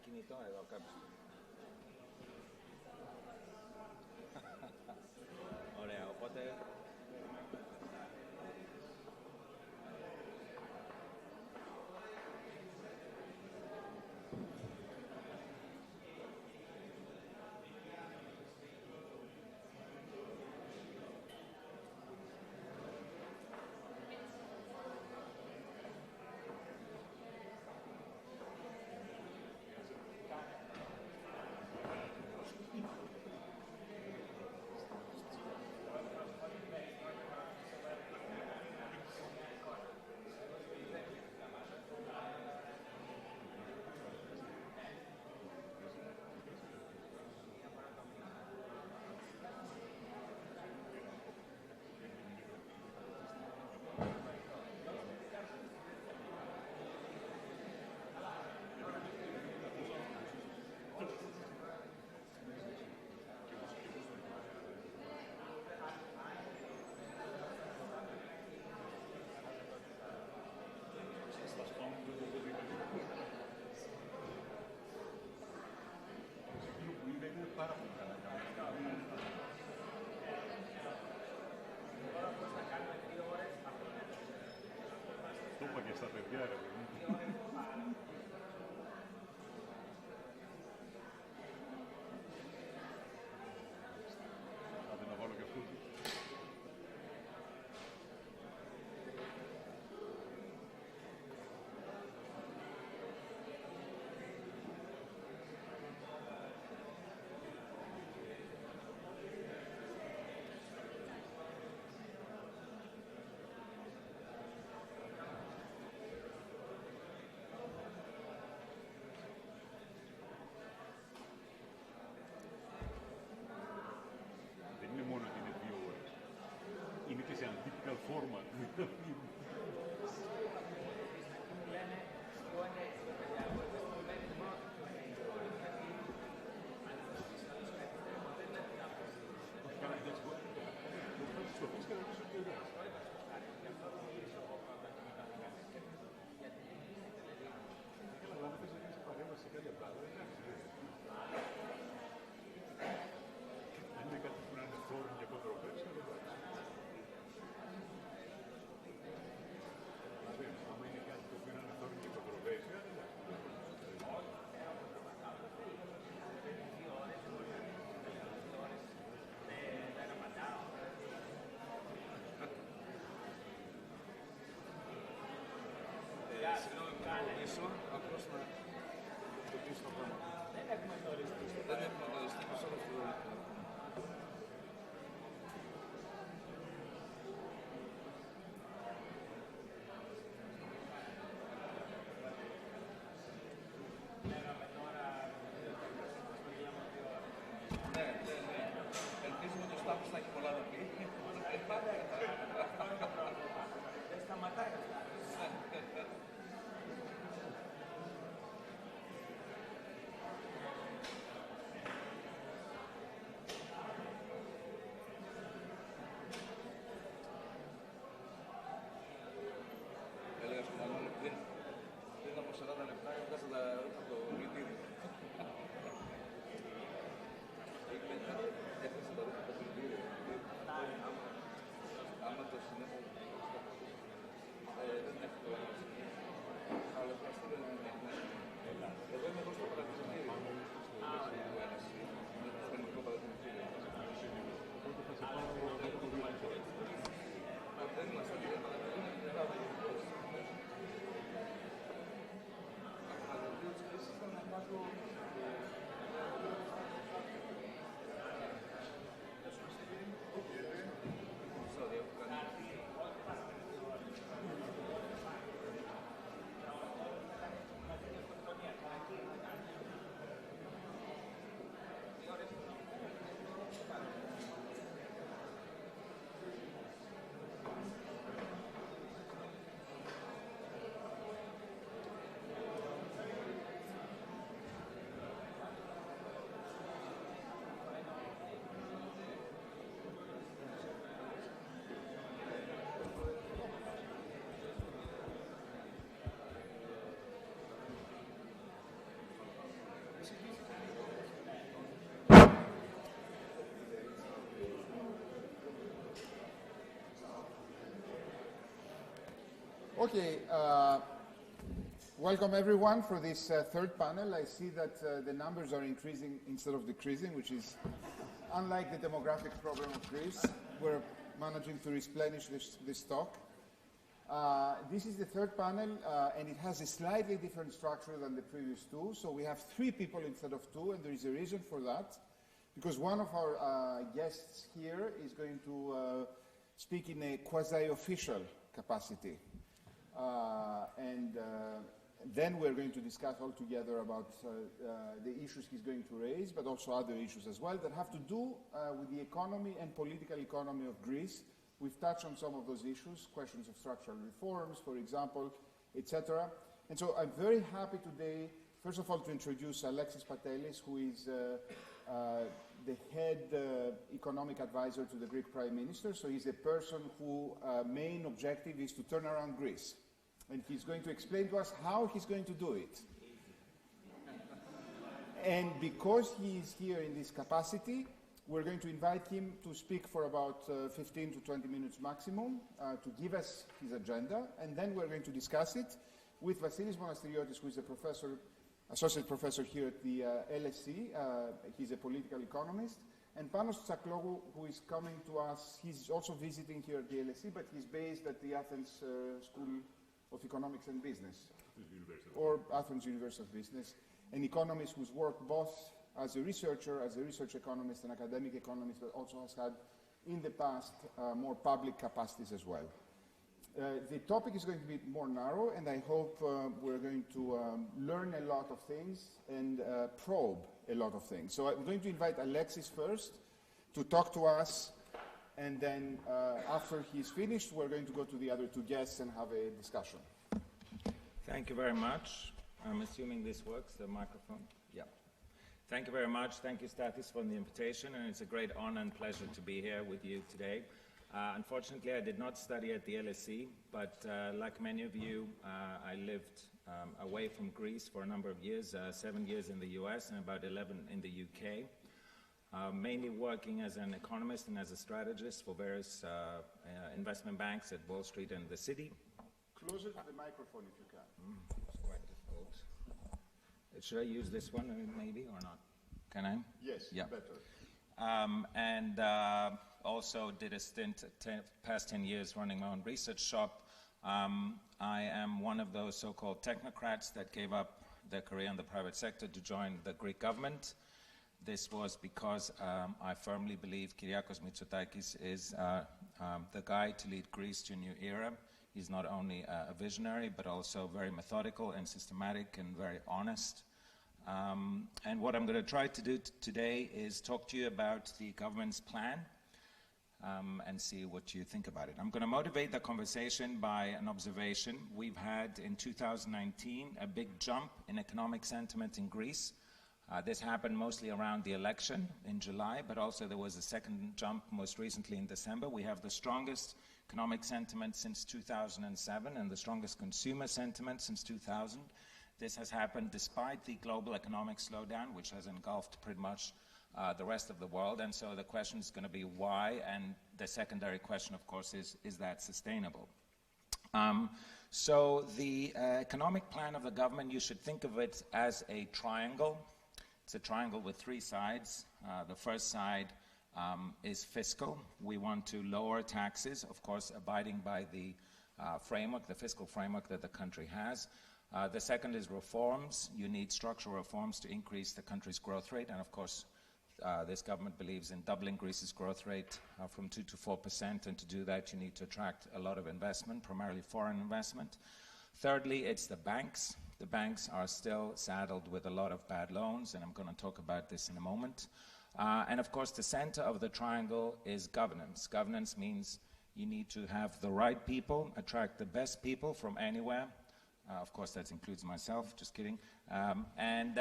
κινητό εδώ κάποιος. Ωραία, οπότε... Το είπα και στα παιδιά, ρε παιδί. Άντε να βάλω και αυτούς. Okay, welcome everyone for this third panel. I see that the numbers are increasing instead of decreasing, which is unlike the demographic problem of Greece. We're managing to replenish this stock. This is the third panel, and it has a slightly different structure than the previous two. So we have 3 people instead of 2, and there is a reason for that, because one of our guests here is going to speak in a quasi-official capacity. Then we're going to discuss all together about the issues he's going to raise, but also other issues as well that have to do with the economy and political economy of Greece. We've touched on some of those issues, questions of structural reforms, for example, etc. And so I'm very happy today, first of all, to introduce Alexis Patelis, who is the head economic advisor to the Greek Prime Minister. So he's a person whose main objective is to turn around Greece. And he's going to explain to us how he's going to do it. And because he is here in this capacity, we're going to invite him to speak for about 15 to 20 minutes maximum to give us his agenda. And then we're going to discuss it with Vassilis Monastiriotis, who is a professor, associate professor here at the LSE. He's a political economist. And Panos Tsakloglou, who is coming to us, he's also visiting here at the LSE, but he's based at the Athens School of Economics and Business, or Athens University of Business, an economist who's worked both as a researcher, as a research economist and academic economist, but also has had in the past more public capacities as well. The topic is going to be more narrow, and I hope we're going to learn a lot of things and probe a lot of things. So I'm going to invite Alexis first to talk to us, and then after he's finished, we're going to go to the other 2 guests and have a discussion. Thank you very much. I'm assuming this works, the microphone? Yeah. Thank you very much. Thank you, Stathis, for the invitation, and it's a great honor and pleasure to be here with you today. Unfortunately, I did not study at the LSE, but like many of you, I lived away from Greece for a number of years, 7 years in the US and about 11 in the UK. Mainly working as an economist and as a strategist for various investment banks at Wall Street and the city. Closer to the microphone if you can. It's quite difficult. Should I use this one maybe or not? Can I? Yes, yeah. Better. Also did a stint, past 10 years running my own research shop. I am one of those so-called technocrats that gave up their career in the private sector to join the Greek government. This was because I firmly believe Kyriakos Mitsotakis is the guy to lead Greece to a new era. He's not only a visionary, but also very methodical and systematic and very honest. And what I'm going to try to do today is talk to you about the government's plan and see what you think about it. I'm going to motivate the conversation by an observation. We've had in 2019 a big jump in economic sentiment in Greece. This happened mostly around the election in July, but also there was a second jump most recently in December. We have the strongest economic sentiment since 2007 and the strongest consumer sentiment since 2000. This has happened despite the global economic slowdown, which has engulfed pretty much the rest of the world. And so the question is going to be why, and the secondary question, of course, is that sustainable? So the economic plan of the government, you should think of it as a triangle. It's a triangle with 3 sides. The first side is fiscal. We want to lower taxes, of course, abiding by the framework, the fiscal framework that the country has. The second is reforms. You need structural reforms to increase the country's growth rate. And of course, this government believes in doubling Greece's growth rate from 2 to 4%. And to do that, you need to attract a lot of investment, primarily foreign investment. Thirdly, it's the banks. The banks are still saddled with a lot of bad loans, and I'm going to talk about this in a moment. And of course, the center of the triangle is governance. Governance means you need to have the right people, attract the best people from anywhere. Of course, that includes myself, just kidding. And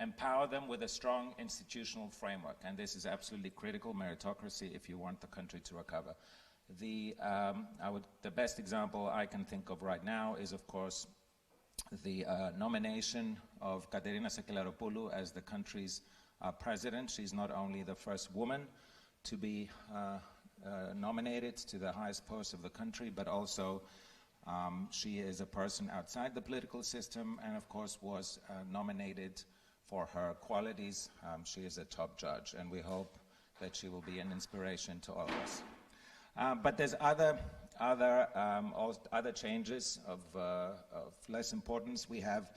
empower them with a strong institutional framework. And this is absolutely critical, meritocracy, if you want the country to recover. The best example I can think of right now is, of course, the nomination of Katerina Sakellaropoulou as the country's president. She's not only the first woman to be nominated to the highest post of the country, but also She is a person outside the political system and, of course, was nominated for her qualities. She is a top judge, and we hope that she will be an inspiration to all of us. But there's other changes of less importance. We have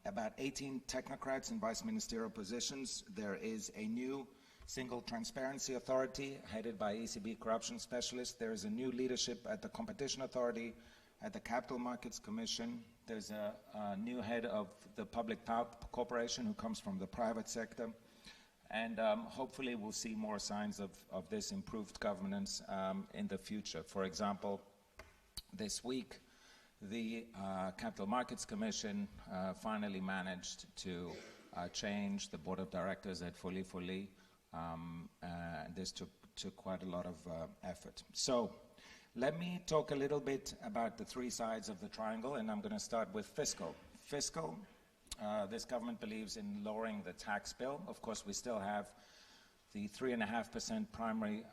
about 18 technocrats in vice-ministerial positions. There is a new single transparency authority headed by ECB corruption specialist. There is a new leadership at the Competition Authority, at the Capital Markets Commission. There's a new head of the Public Power Corporation who comes from the private sector. And hopefully we'll see more signs of this improved governance in the future. For example, this week, the Capital Markets Commission finally managed to change the board of directors at Fully. This took quite a lot of effort. So let me talk a little bit about the three sides of the triangle, and I'm going to start with fiscal. Fiscal, this government believes in lowering the tax bill. Of course, we still have the 3.5% primary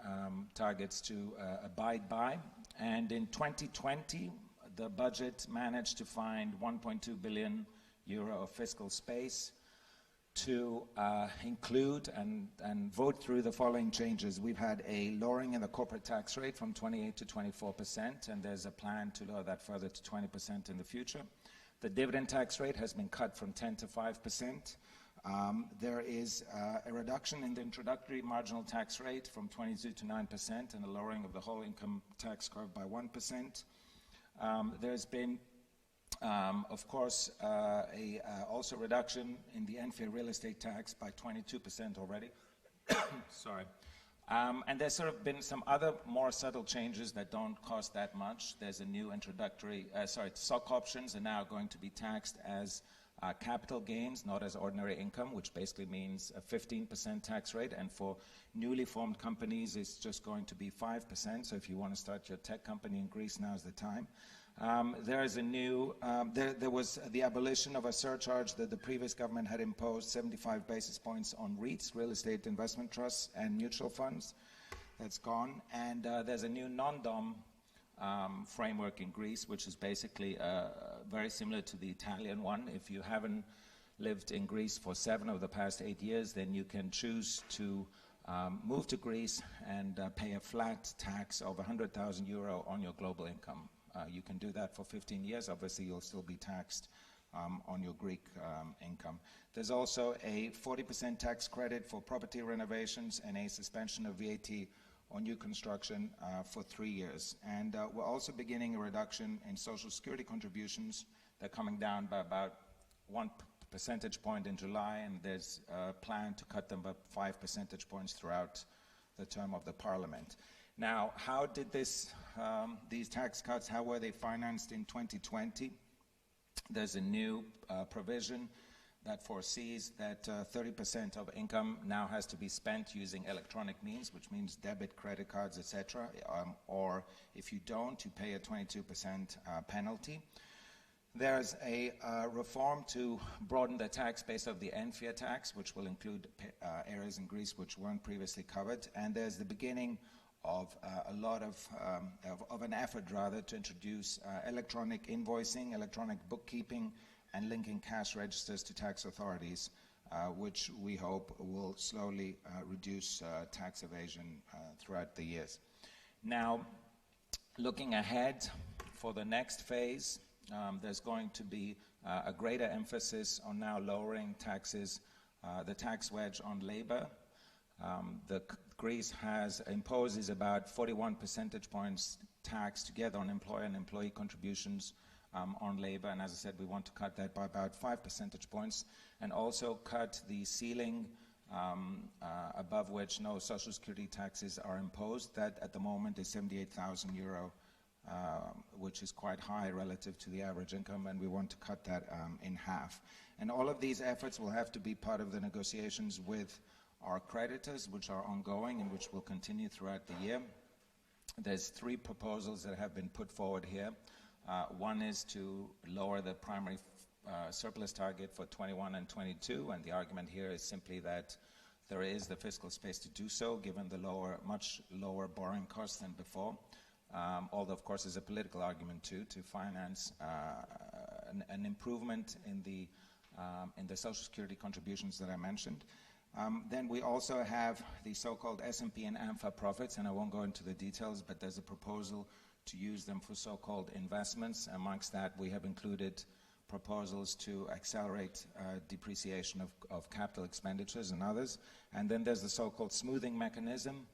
targets to abide by. And in 2020, the budget managed to find 1.2 billion euro of fiscal space to include and vote through the following changes. We've had a lowering in the corporate tax rate from 28 to 24%, and there's a plan to lower that further to 20% in the future. The dividend tax rate has been cut from 10 to 5%. There is a reduction in the introductory marginal tax rate from 22 to 9% and a lowering of the whole income tax curve by 1%. There's been, of course, also reduction in the NFA real estate tax by 22% already. Sorry. And there's sort of been some other more subtle changes that don't cost that much. There's a new introductory, stock options are now going to be taxed as capital gains, not as ordinary income, which basically means a 15% tax rate. And for newly formed companies, it's just going to be 5%. So if you want to start your tech company in Greece, now's the time. There is a new, there was the abolition of a surcharge that the previous government had imposed, 75 basis points on REITs, real estate investment trusts, and mutual funds. That's gone. And there's a new non-dom framework in Greece, which is basically very similar to the Italian one. If you haven't lived in Greece for 7 of the past 8 years, then you can choose to move to Greece and pay a flat tax of 100,000 euro on your global income. You can do that for 15 years. Obviously, you'll still be taxed on your Greek income. There's also a 40% tax credit for property renovations and a suspension of VAT on new construction for 3 years. And we're also beginning a reduction in social security contributions. They're coming down by about 1 percentage point in July, and there's a plan to cut them by 5 percentage points throughout the term of the parliament. Now, how did these tax cuts, how were they financed in 2020? There's a new provision that foresees that 30% of income now has to be spent using electronic means, which means debit, credit cards, etc. Or if you don't, you pay a 22% penalty. There's a reform to broaden the tax base of the NFA tax, which will include areas in Greece which weren't previously covered. And there's the beginning of a lot of an effort, rather, to introduce electronic invoicing, electronic bookkeeping, and linking cash registers to tax authorities, which we hope will slowly reduce tax evasion throughout the years. Now, looking ahead for the next phase, there's going to be a greater emphasis on now lowering taxes, the tax wedge on labor. Greece imposes about 41 percentage points tax together on employer and employee contributions on labor, and as I said, we want to cut that by about 5 percentage points, and also cut the ceiling above which no social security taxes are imposed. That at the moment is 78,000 euro, which is quite high relative to the average income, and we want to cut that in half. And all of these efforts will have to be part of the negotiations with our creditors, which are ongoing and which will continue throughout the year. There's 3 proposals that have been put forward here. One is to lower the primary surplus target for 21 and 22, and the argument here is simply that there is the fiscal space to do so, given the much lower borrowing costs than before. although of course there's a political argument too, to finance an improvement in the Social Security contributions that I mentioned. Then we also have the so-called S&P and AMFA profits, and I won't go into the details, but there's a proposal to use them for so-called investments. Amongst that, we have included proposals to accelerate depreciation of capital expenditures and others. And then there's the so-called smoothing mechanism.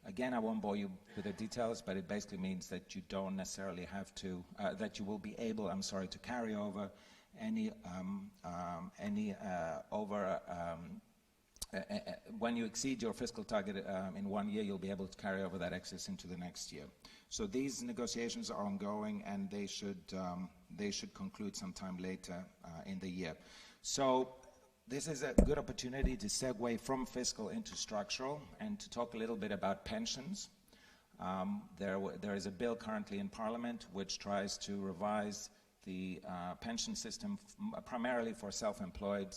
Again, I won't bore you with the details, but it basically means that you don't necessarily have to, that you will be able, to carry over any when you exceed your fiscal target in 1 year, you'll be able to carry over that excess into the next year. So these negotiations are ongoing, and they should conclude sometime later in the year. So this is a good opportunity to segue from fiscal into structural and to talk a little bit about pensions. There is a bill currently in Parliament which tries to revise the pension system primarily for self-employed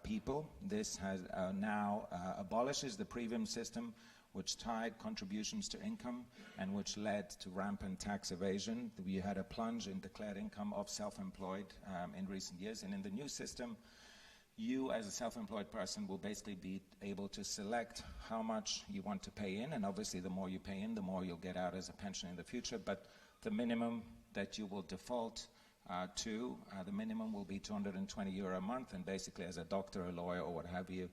people. This has now abolishes the premium system, which tied contributions to income and which led to rampant tax evasion. We had a plunge in declared income of self-employed in recent years, and in the new system, you as a self-employed person will basically be able to select how much you want to pay in, and obviously the more you pay in, the more you'll get out as a pension in the future, but the minimum that you will default the minimum will be €220 a month, and basically as a doctor, a lawyer, or what have you,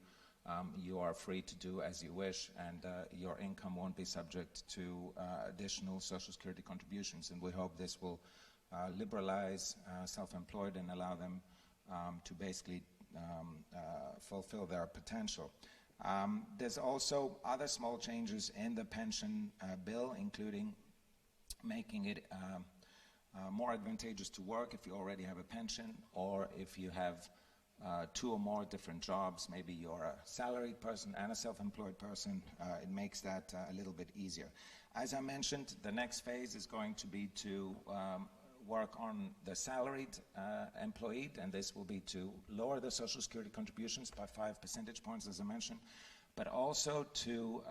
you are free to do as you wish, and your income won't be subject to additional Social Security contributions, and we hope this will liberalize self-employed and allow them to basically fulfill their potential. There's also other small changes in the pension bill, including making it more advantageous to work if you already have a pension, or if you have 2 or more different jobs. Maybe you're a salaried person and a self-employed person. It makes that a little bit easier. As I mentioned, the next phase is going to be to work on the salaried employee, and this will be to lower the Social Security contributions by 5 percentage points, as I mentioned, but also to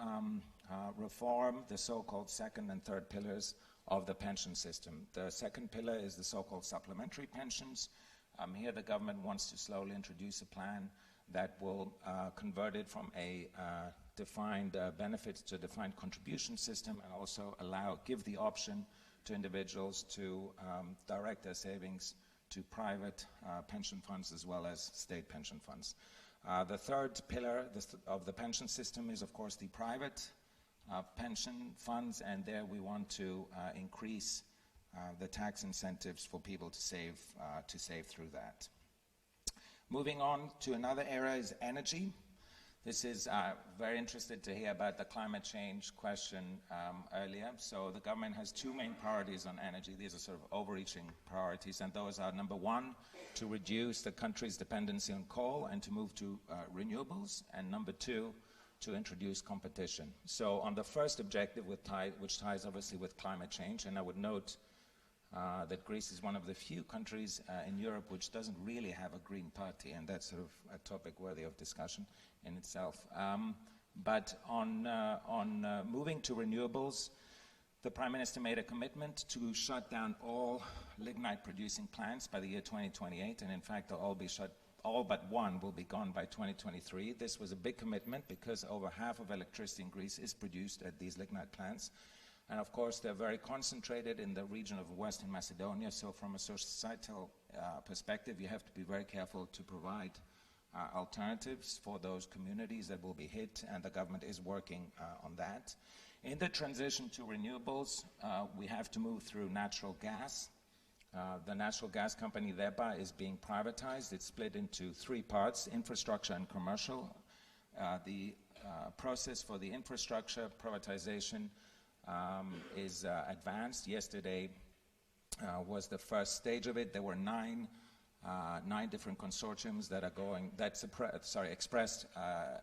reform the so-called second and third pillars of the pension system. The second pillar is the so-called supplementary pensions. Here the government wants to slowly introduce a plan that will convert it from a defined benefits to a defined contribution system, and also give the option to individuals to direct their savings to private pension funds as well as state pension funds. The third pillar of the pension system is, of course, the private pension funds, and there we want to increase the tax incentives for people to save through that. Moving on to another area is energy. This is very interested to hear about the climate change question earlier. So the government has 2 main priorities on energy. These are sort of overreaching priorities, and those are, number 1, to reduce the country's dependency on coal and to move to renewables, and number 2, to introduce competition. So on the first objective, which ties obviously with climate change, and I would note that Greece is one of the few countries in Europe which doesn't really have a Green Party, and that's sort of a topic worthy of discussion in itself. But on moving to renewables, the Prime Minister made a commitment to shut down all lignite-producing plants by the year 2028, and in fact they'll all be shut. All but one will be gone by 2023. This was a big commitment because over half of electricity in Greece is produced at these lignite plants. And of course, they're very concentrated in the region of Western Macedonia. So from a societal perspective, you have to be very careful to provide alternatives for those communities that will be hit, and the government is working on that. In the transition to renewables, we have to move through natural gas. The natural gas company thereby is being privatized. It's split into 3 parts: infrastructure and commercial. The process for the infrastructure privatization is advanced. Yesterday was the first stage of it. There were 9 different consortiums that expressed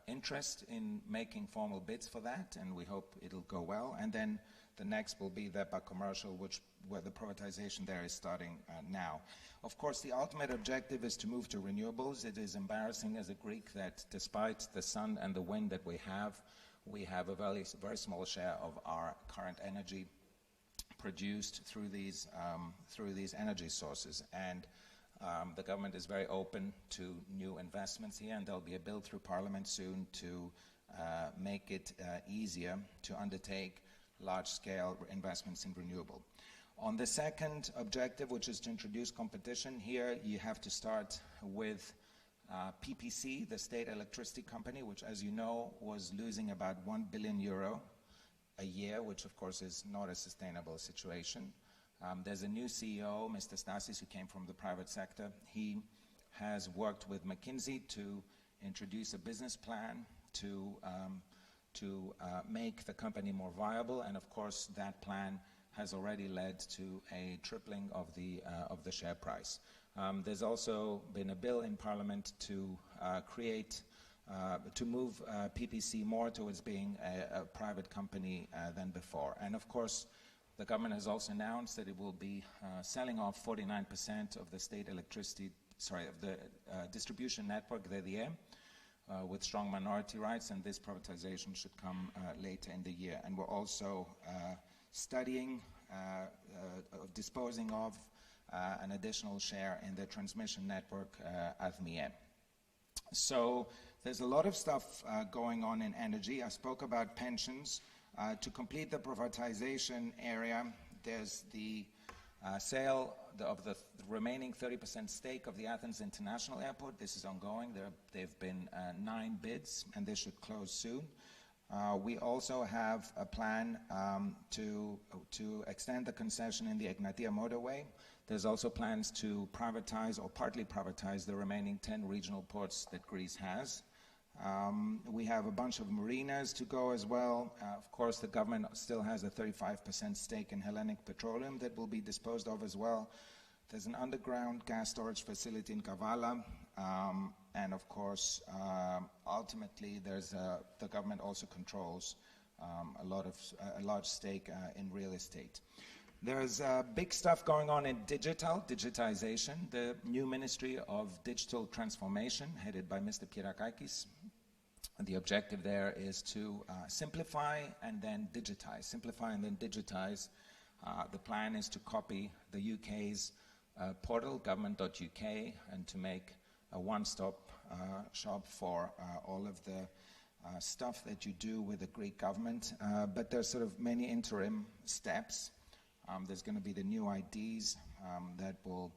interest in making formal bids for that, and we hope it'll go well. And then the next will be the commercial, where the privatization there is starting now. Of course, the ultimate objective is to move to renewables. It is embarrassing as a Greek that despite the sun and the wind that we have a very, very small share of our current energy produced through these energy sources. And the government is very open to new investments here, and there'll be a bill through Parliament soon to make it easier to undertake large-scale investments in renewable. On the second objective, which is to introduce competition, here you have to start with PPC, the state electricity company, which, as you know, was losing about €1 billion a year, which of course is not a sustainable situation. There's a new CEO, Mr. Stathis, who came from the private sector. He has worked with McKinsey to introduce a business plan to make the company more viable, and of course that plan has already led to a tripling of the share price. There's also been a bill in Parliament to move PPC more towards being a private company than before. And of course, the government has also announced that it will be selling off 49% of the state electricity, of the distribution network, the with strong minority rights, and this privatization should come later in the year. And we're also studying disposing of an additional share in the transmission network, ATHMIE. So there's a lot of stuff going on in energy. I spoke about pensions. To complete the privatization area, there's the sale of the remaining 30% stake of the Athens International Airport. This is ongoing. There have been 9 bids, and they should close soon. We also have a plan to extend the concession in the Egnatia motorway. There's also plans to privatize or partly privatize the remaining 10 regional ports that Greece has. We have a bunch of marinas to go as well. Of course, the government still has a 35% stake in Hellenic Petroleum that will be disposed of as well. There's an underground gas storage facility in Kavala. And of course, ultimately, the government also controls a large stake in real estate. There's big stuff going on in digitization. The new Ministry of Digital Transformation, headed by Mr. Pierakakis. The objective there is to simplify and then digitize. Simplify and then digitize. The plan is to copy the UK's portal, government.uk, and to make a one-stop shop for all of the stuff that you do with the Greek government. But there's sort of many interim steps. There's going to be the new IDs that will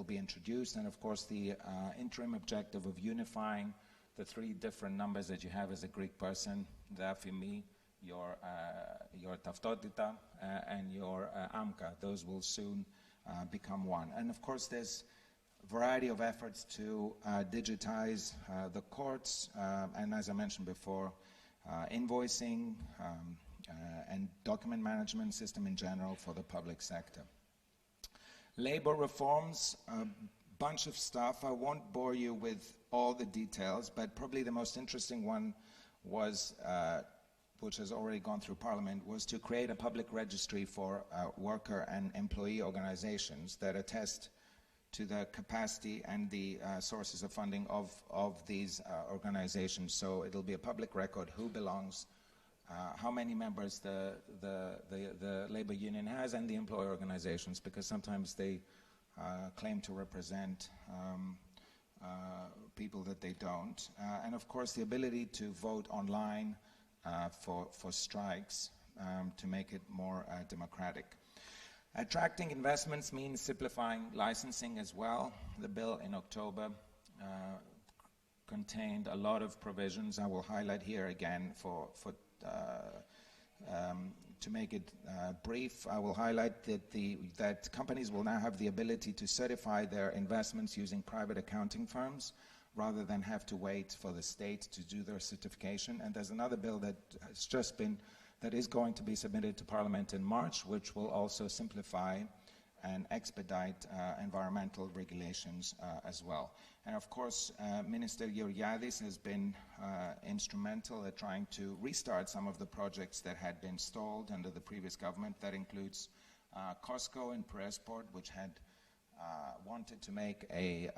be introduced, and of course the interim objective of unifying the 3 different numbers that you have as a Greek person: the afimi, your taftotita, and your amka. Those will soon become one. And of course, there's a variety of efforts to digitize the courts, and as I mentioned before, invoicing. And document management system in general for the public sector. Labor reforms, a bunch of stuff. I won't bore you with all the details, but probably the most interesting one was, which has already gone through Parliament, was to create a public registry for worker and employee organizations that attest to the capacity and the sources of funding of these organizations. So it'll be a public record who belongs, how many members the labor union has, and the employer organizations, because sometimes they claim to represent people that they don't. And of course, the ability to vote online for strikes to make it more democratic. Attracting investments means simplifying licensing as well. The bill in October contained a lot of provisions. I will highlight here again to make it brief. I will highlight that companies will now have the ability to certify their investments using private accounting firms rather than have to wait for the state to do their certification. And there's another bill that is going to be submitted to Parliament in March, which will also simplify and expedite environmental regulations as well. And of course, Minister Georgiadis has been instrumental at trying to restart some of the projects that had been stalled under the previous government. That includes Costco in Peresport, which had wanted to make a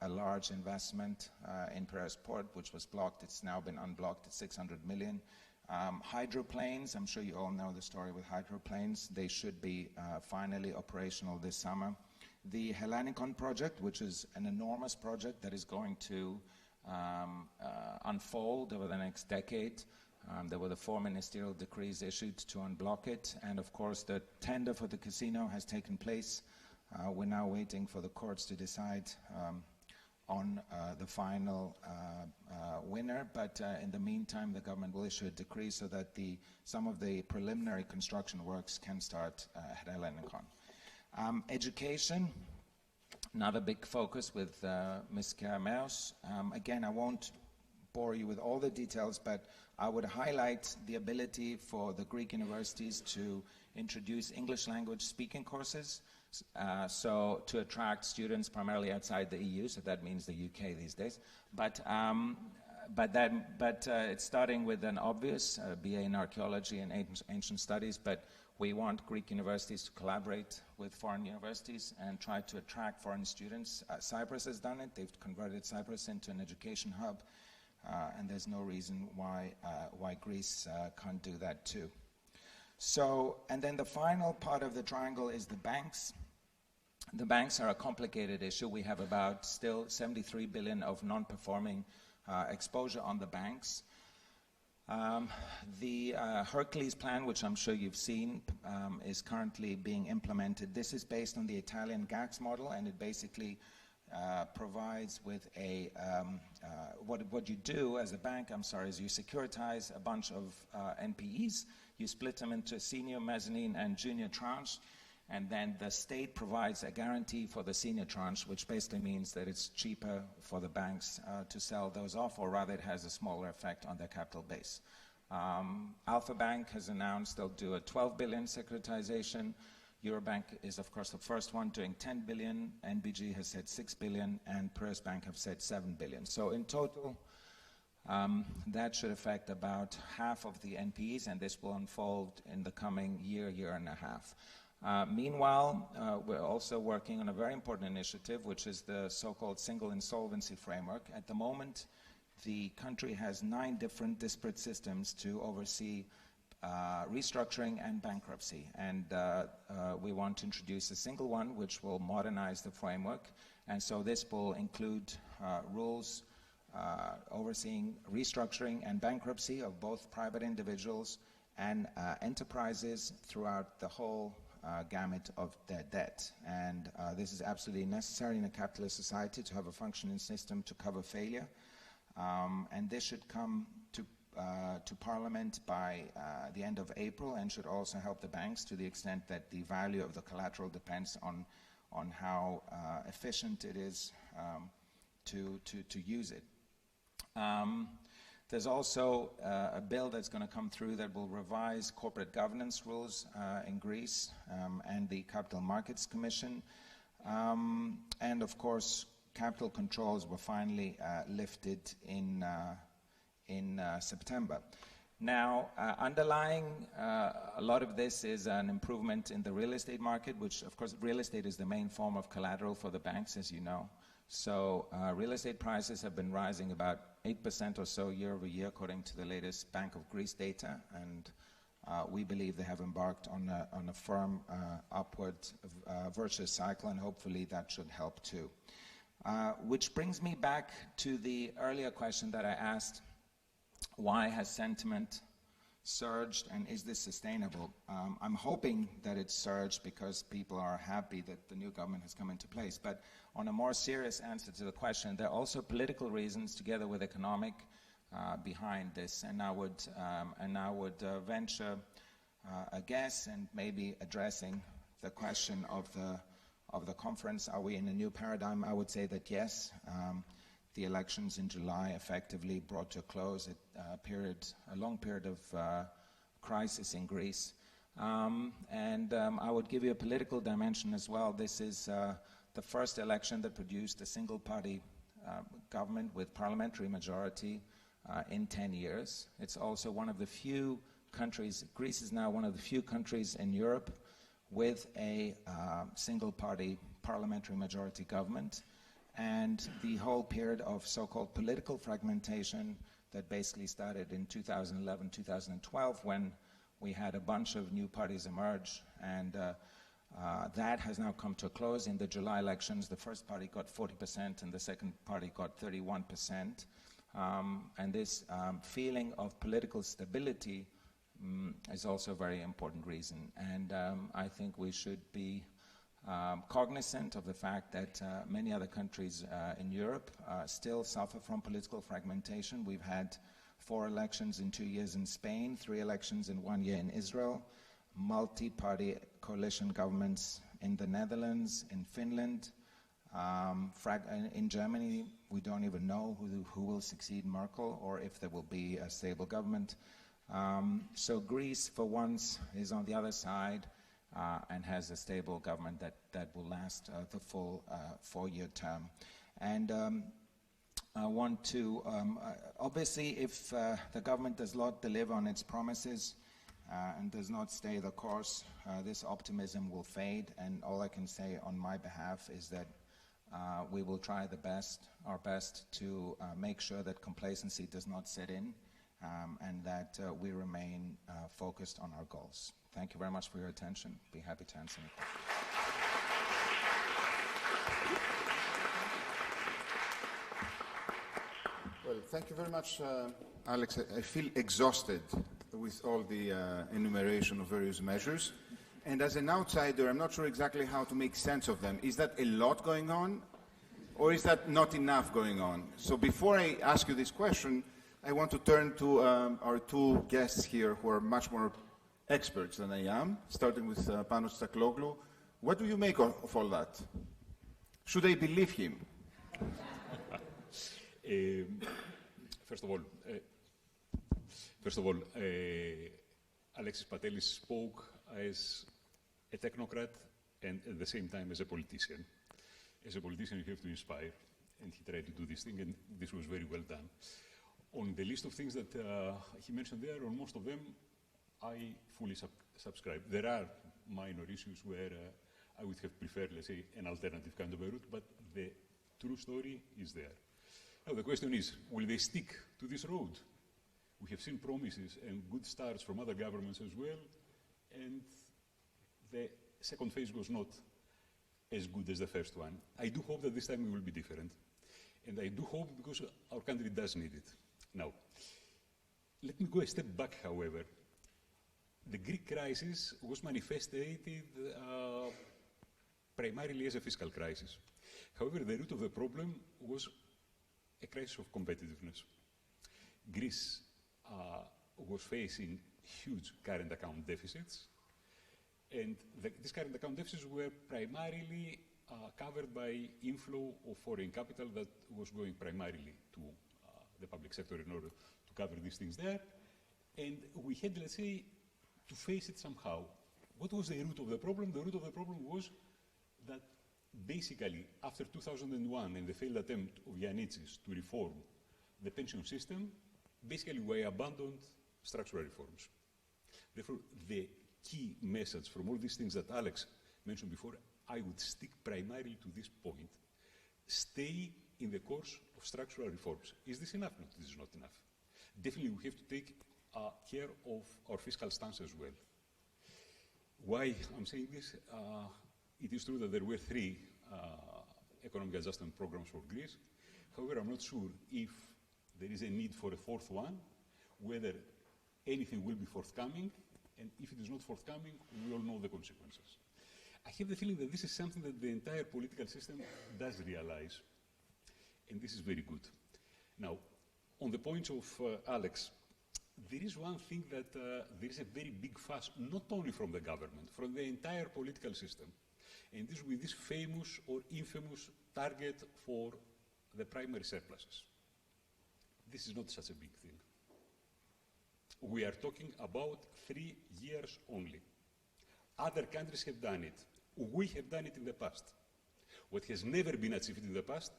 large investment in Peresport, which was blocked. It's now been unblocked at 600 million. Hydroplanes, I'm sure you all know the story with hydroplanes. They should be finally operational this summer. The Hellenicon project, which is an enormous project that is going to unfold over the next decade. There were the 4 ministerial decrees issued to unblock it, and of course the tender for the casino has taken place. We're now waiting for the courts to decide on the final winner, but in the meantime the government will issue a decree so that some of the preliminary construction works can start at Hellenicon. Education, another big focus with Ms. Karameos. Again, I won't bore you with all the details, but I would highlight the ability for the Greek universities to introduce English language speaking courses, so to attract students primarily outside the EU, so that means the UK these days. But it's starting with an obvious BA in archaeology and ancient studies, but we want Greek universities to collaborate with foreign universities and try to attract foreign students. Cyprus has done it. They've converted Cyprus into an education hub, and there's no reason why Greece can't do that too. So, and then the final part of the triangle is the banks. The banks are a complicated issue. We have about still 73 billion of non-performing exposure on the banks. The Hercules plan, which I'm sure you've seen, is currently being implemented. This is based on the Italian GACS model, and it basically provides with a, what you do as a bank, is you securitize a bunch of NPEs, you split them into senior, mezzanine, and junior tranche, and then the state provides a guarantee for the senior tranche, which basically means that it's cheaper for the banks to sell those off, or rather it has a smaller effect on their capital base. Alpha Bank has announced they'll do a 12 billion securitization. Eurobank is, of course, the first one doing 10 billion. NBG has said 6 billion, and Piraeus Bank have said 7 billion. So in total, that should affect about half of the NPEs, and this will unfold in the coming year and a half. Meanwhile, we're also working on a very important initiative, which is the so-called single insolvency framework. At the moment, the country has 9 different disparate systems to oversee restructuring and bankruptcy, and we want to introduce a single one which will modernize the framework, and so this will include rules overseeing restructuring and bankruptcy of both private individuals and enterprises throughout the whole gamut of their debt. And this is absolutely necessary in a capitalist society to have a functioning system to cover failure, and this should come to Parliament by the end of April, and should also help the banks to the extent that the value of the collateral depends on how efficient it is to use it. There's also a bill that's going to come through that will revise corporate governance rules in Greece, and the Capital Markets Commission. And of course, capital controls were finally lifted in September. Now, underlying a lot of this is an improvement in the real estate market, which, of course, real estate is the main form of collateral for the banks, as you know. So real estate prices have been rising about 8% or so year over year, according to the latest Bank of Greece data, and we believe they have embarked on a firm upward virtuous cycle, and hopefully that should help too. Which brings me back to the earlier question that I asked: why has sentiment surged, and is this sustainable? I'm hoping that it's surged because people are happy that the new government has come into place. But on a more serious answer to the question, there are also political reasons, together with economic, behind this. And I would venture a guess, and maybe addressing the question of the conference: are we in a new paradigm? I would say that yes. The elections in July effectively brought to a close a long period of crisis in Greece. I would give you a political dimension as well. This is the first election that produced a single-party government with parliamentary majority in 10 years. It's also one of the few countries, Greece is now one of the few countries in Europe with a single-party parliamentary majority government. And the whole period of so-called political fragmentation that basically started in 2011, 2012, when we had a bunch of new parties emerge, and that has now come to a close. In the July elections, the first party got 40% and the second party got 31%. And this feeling of political stability is also a very important reason. And I think we should be cognizant of the fact that many other countries in Europe still suffer from political fragmentation. We've had 4 elections in 2 years in Spain, 3 elections in 1 year in Israel, multi-party coalition governments in the Netherlands, in Finland. In Germany, we don't even know who will succeed Merkel or if there will be a stable government. So Greece, for once, is on the other side and has a stable government that will last the full 4-year term. And I want to, obviously, if the government does not deliver on its promises and does not stay the course, this optimism will fade. And all I can say on my behalf is that we will try our best to make sure that complacency does not set in and that we remain focused on our goals. Thank you very much for your attention. Be happy to answer any questions. Well, thank you very much, Alex. I feel exhausted with all the enumeration of various measures. And as an outsider, I'm not sure exactly how to make sense of them. Is that a lot going on, or is that not enough going on? So before I ask you this question, I want to turn to our 2 guests here who are much more experts than I am, starting with Panos Tsakloglou. What do you make of all that? Should I believe him? First of all, Alexis Patelis spoke as a technocrat and at the same time as a politician. As a politician, you have to inspire, and he tried to do this thing, and this was very well done. On the list of things that he mentioned there, on most of them, I fully subscribe. There are minor issues where I would have preferred, let's say, an alternative kind of a route, but the true story is there. Now, the question is, will they stick to this road? We have seen promises and good starts from other governments as well, and the second phase was not as good as the first one. I do hope that this time it will be different. And I do hope because our country does need it. Now, let me go a step back, however. The Greek crisis was manifested primarily as a fiscal crisis. However, the root of the problem was a crisis of competitiveness. Greece was facing huge current account deficits, and these current account deficits were primarily covered by inflow of foreign capital that was going primarily to the public sector in order to cover these things there. And we had, let's say, to face it somehow. What was the root of the problem? The root of the problem was that basically, after 2001 and the failed attempt of Yiannitsis to reform the pension system, basically we abandoned structural reforms. Therefore, the key message from all these things that Alex mentioned before, I would stick primarily to this point. Stay in the course of structural reforms. Is this enough? No, this is not enough. Definitely we have to take care of our fiscal stance as well. Why I'm saying this? It is true that there were 3 economic adjustment programs for Greece. However, I'm not sure if there is a need for a 4th one, whether anything will be forthcoming, and if it is not forthcoming, we all know the consequences. I have the feeling that this is something that the entire political system does realize, and this is very good. Now, on the points of Alex, there is one thing that there is a very big fuss, not only from the government, from the entire political system, and this with this famous or infamous target for the primary surpluses. This is not such a big thing. We are talking about 3 years only. Other countries have done it. We have done it in the past. What has never been achieved in the past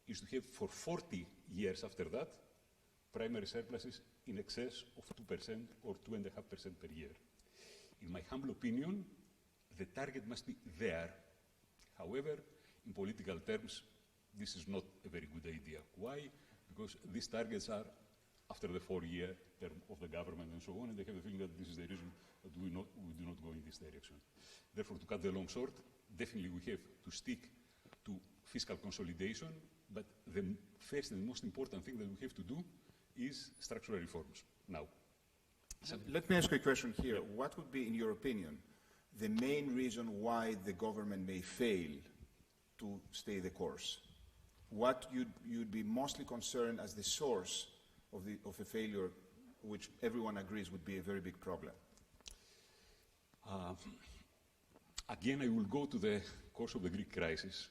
is to have for 40 years after that primary surpluses in excess of 2% or 2.5% per year. In my humble opinion, the target must be there. However, in political terms, this is not a very good idea. Why? Because these targets are after the 4-year term of the government and so on, and they have the feeling that this is the reason that we do not go in this direction. Therefore, to cut the long short, definitely we have to stick to fiscal consolidation, but the first and most important thing that we have to do is structural reforms now. Let me ask you a question here. What would be, in your opinion, the main reason why the government may fail to stay the course? What you'd be mostly concerned as the source of a failure, which everyone agrees would be a very big problem? Again, I will go to the cause of the Greek crisis.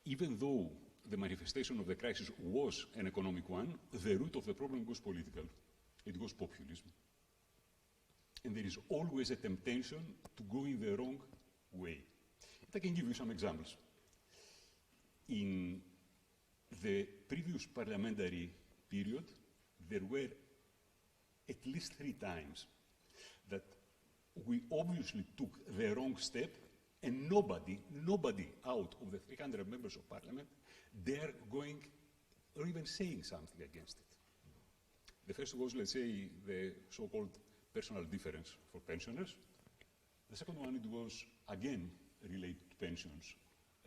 Even though the manifestation of the crisis was an economic one, the root of the problem was political. It was populism. And there is always a temptation to go in the wrong way. And I can give you some examples. In the previous parliamentary period, there were at least 3 times that we obviously took the wrong step, and nobody out of the 300 members of parliament dare going or even saying something against it. The first was, let's say, the so-called personal difference for pensioners. The second one, it was, again, related to pensions,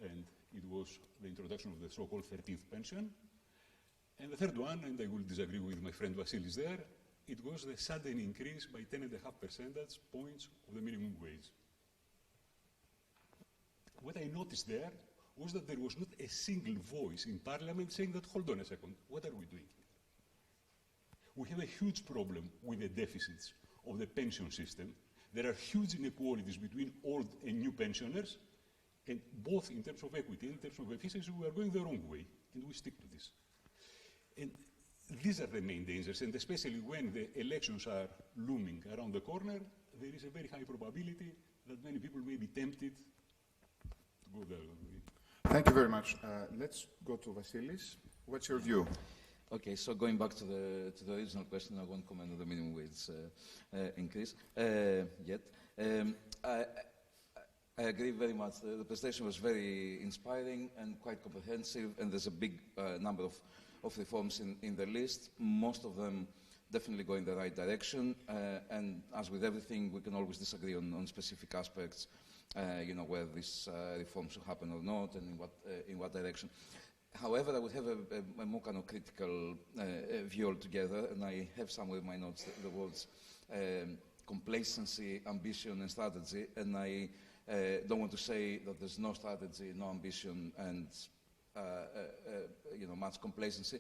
and it was the introduction of the so-called 13th pension. And the third one, and I will disagree with my friend Vassilis there, it was the sudden increase by 10.5 percentage points of the minimum wage. What I noticed there was that there was not a single voice in Parliament saying that, hold on a second, what are we doing here? We have a huge problem with the deficits of the pension system. There are huge inequalities between old and new pensioners, and both in terms of equity and in terms of efficiency, we are going the wrong way, and we stick to this. And these are the main dangers, and especially when the elections are looming around the corner, there is a very high probability that many people may be tempted to go the other way. Thank you very much. Let's go to Vassilis. What's your view? Okay, so going back to the original question, I won't comment on the minimum wage increase yet. I agree very much. The presentation was very inspiring and quite comprehensive, and there's a big number of reforms in the list. Most of them definitely go in the right direction, and as with everything, we can always disagree on specific aspects, where this reform should happen or not, and in what direction. However, I would have a more kind of critical view altogether, and I have somewhere in my notes the words complacency, ambition, and strategy, and I don't want to say that there's no strategy, no ambition, and much complacency.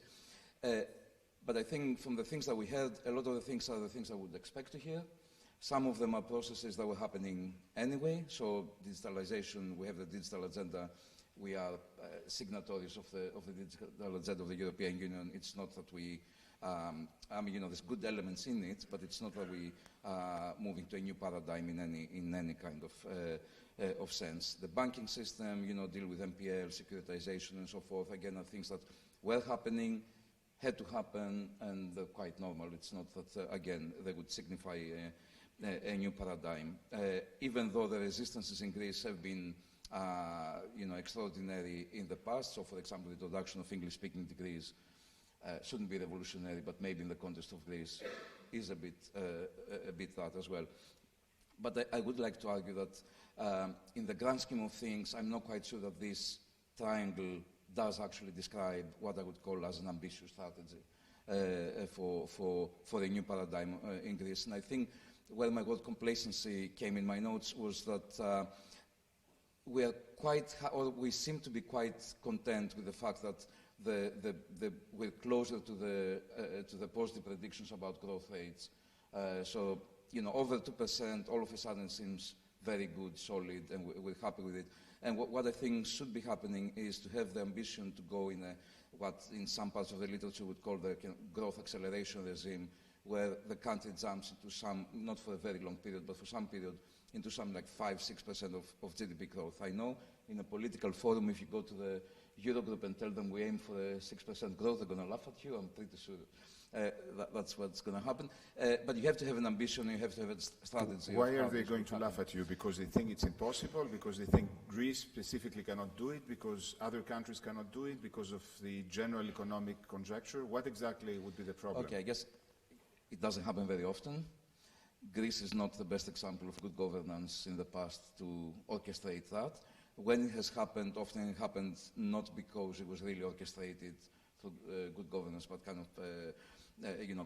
But I think from the things that we heard, a lot of the things are the things I would expect to hear. Some of them are processes that were happening anyway. So digitalization, we have the digital agenda. We are signatories of the digital agenda of the European Union. It's not that we, there's good elements in it, but it's not that we are moving to a new paradigm in any kind of sense. The banking system, deal with NPL, securitization, and so forth, again, are things that were happening, had to happen, and they're quite normal. It's not that, again, they would signify a new paradigm. Even though the resistances in Greece have been extraordinary in the past. So, for example, the introduction of English-speaking degrees shouldn't be revolutionary, but maybe in the context of Greece is a bit that as well. But I would like to argue that in the grand scheme of things, I'm not quite sure that this triangle does actually describe what I would call as an ambitious strategy for a new paradigm in Greece. And I think where my word complacency came in my notes was that we seem to be quite content with the fact that we're closer to the positive predictions about growth rates. So, over 2% all of a sudden seems very good, solid, and we're happy with it. And what I think should be happening is to have the ambition to go in what in some parts of the literature would call the growth acceleration regime, where the country jumps into some, not for a very long period, but for some period, into some like 5-6% of GDP growth. I know in a political forum, if you go to the Eurogroup and tell them we aim for a 6% growth, they're going to laugh at you. I'm pretty sure that's what's going to happen. But you have to have an ambition, you have to have a strategy. Why are they going to laugh at you? Because they think it's impossible? Because they think Greece specifically cannot do it? Because other countries cannot do it? Because of the general economic conjecture? What exactly would be the problem? Okay, I guess it doesn't happen very often. Greece is not the best example of good governance in the past to orchestrate that. When it has happened, often it happened not because it was really orchestrated through good governance, but kind of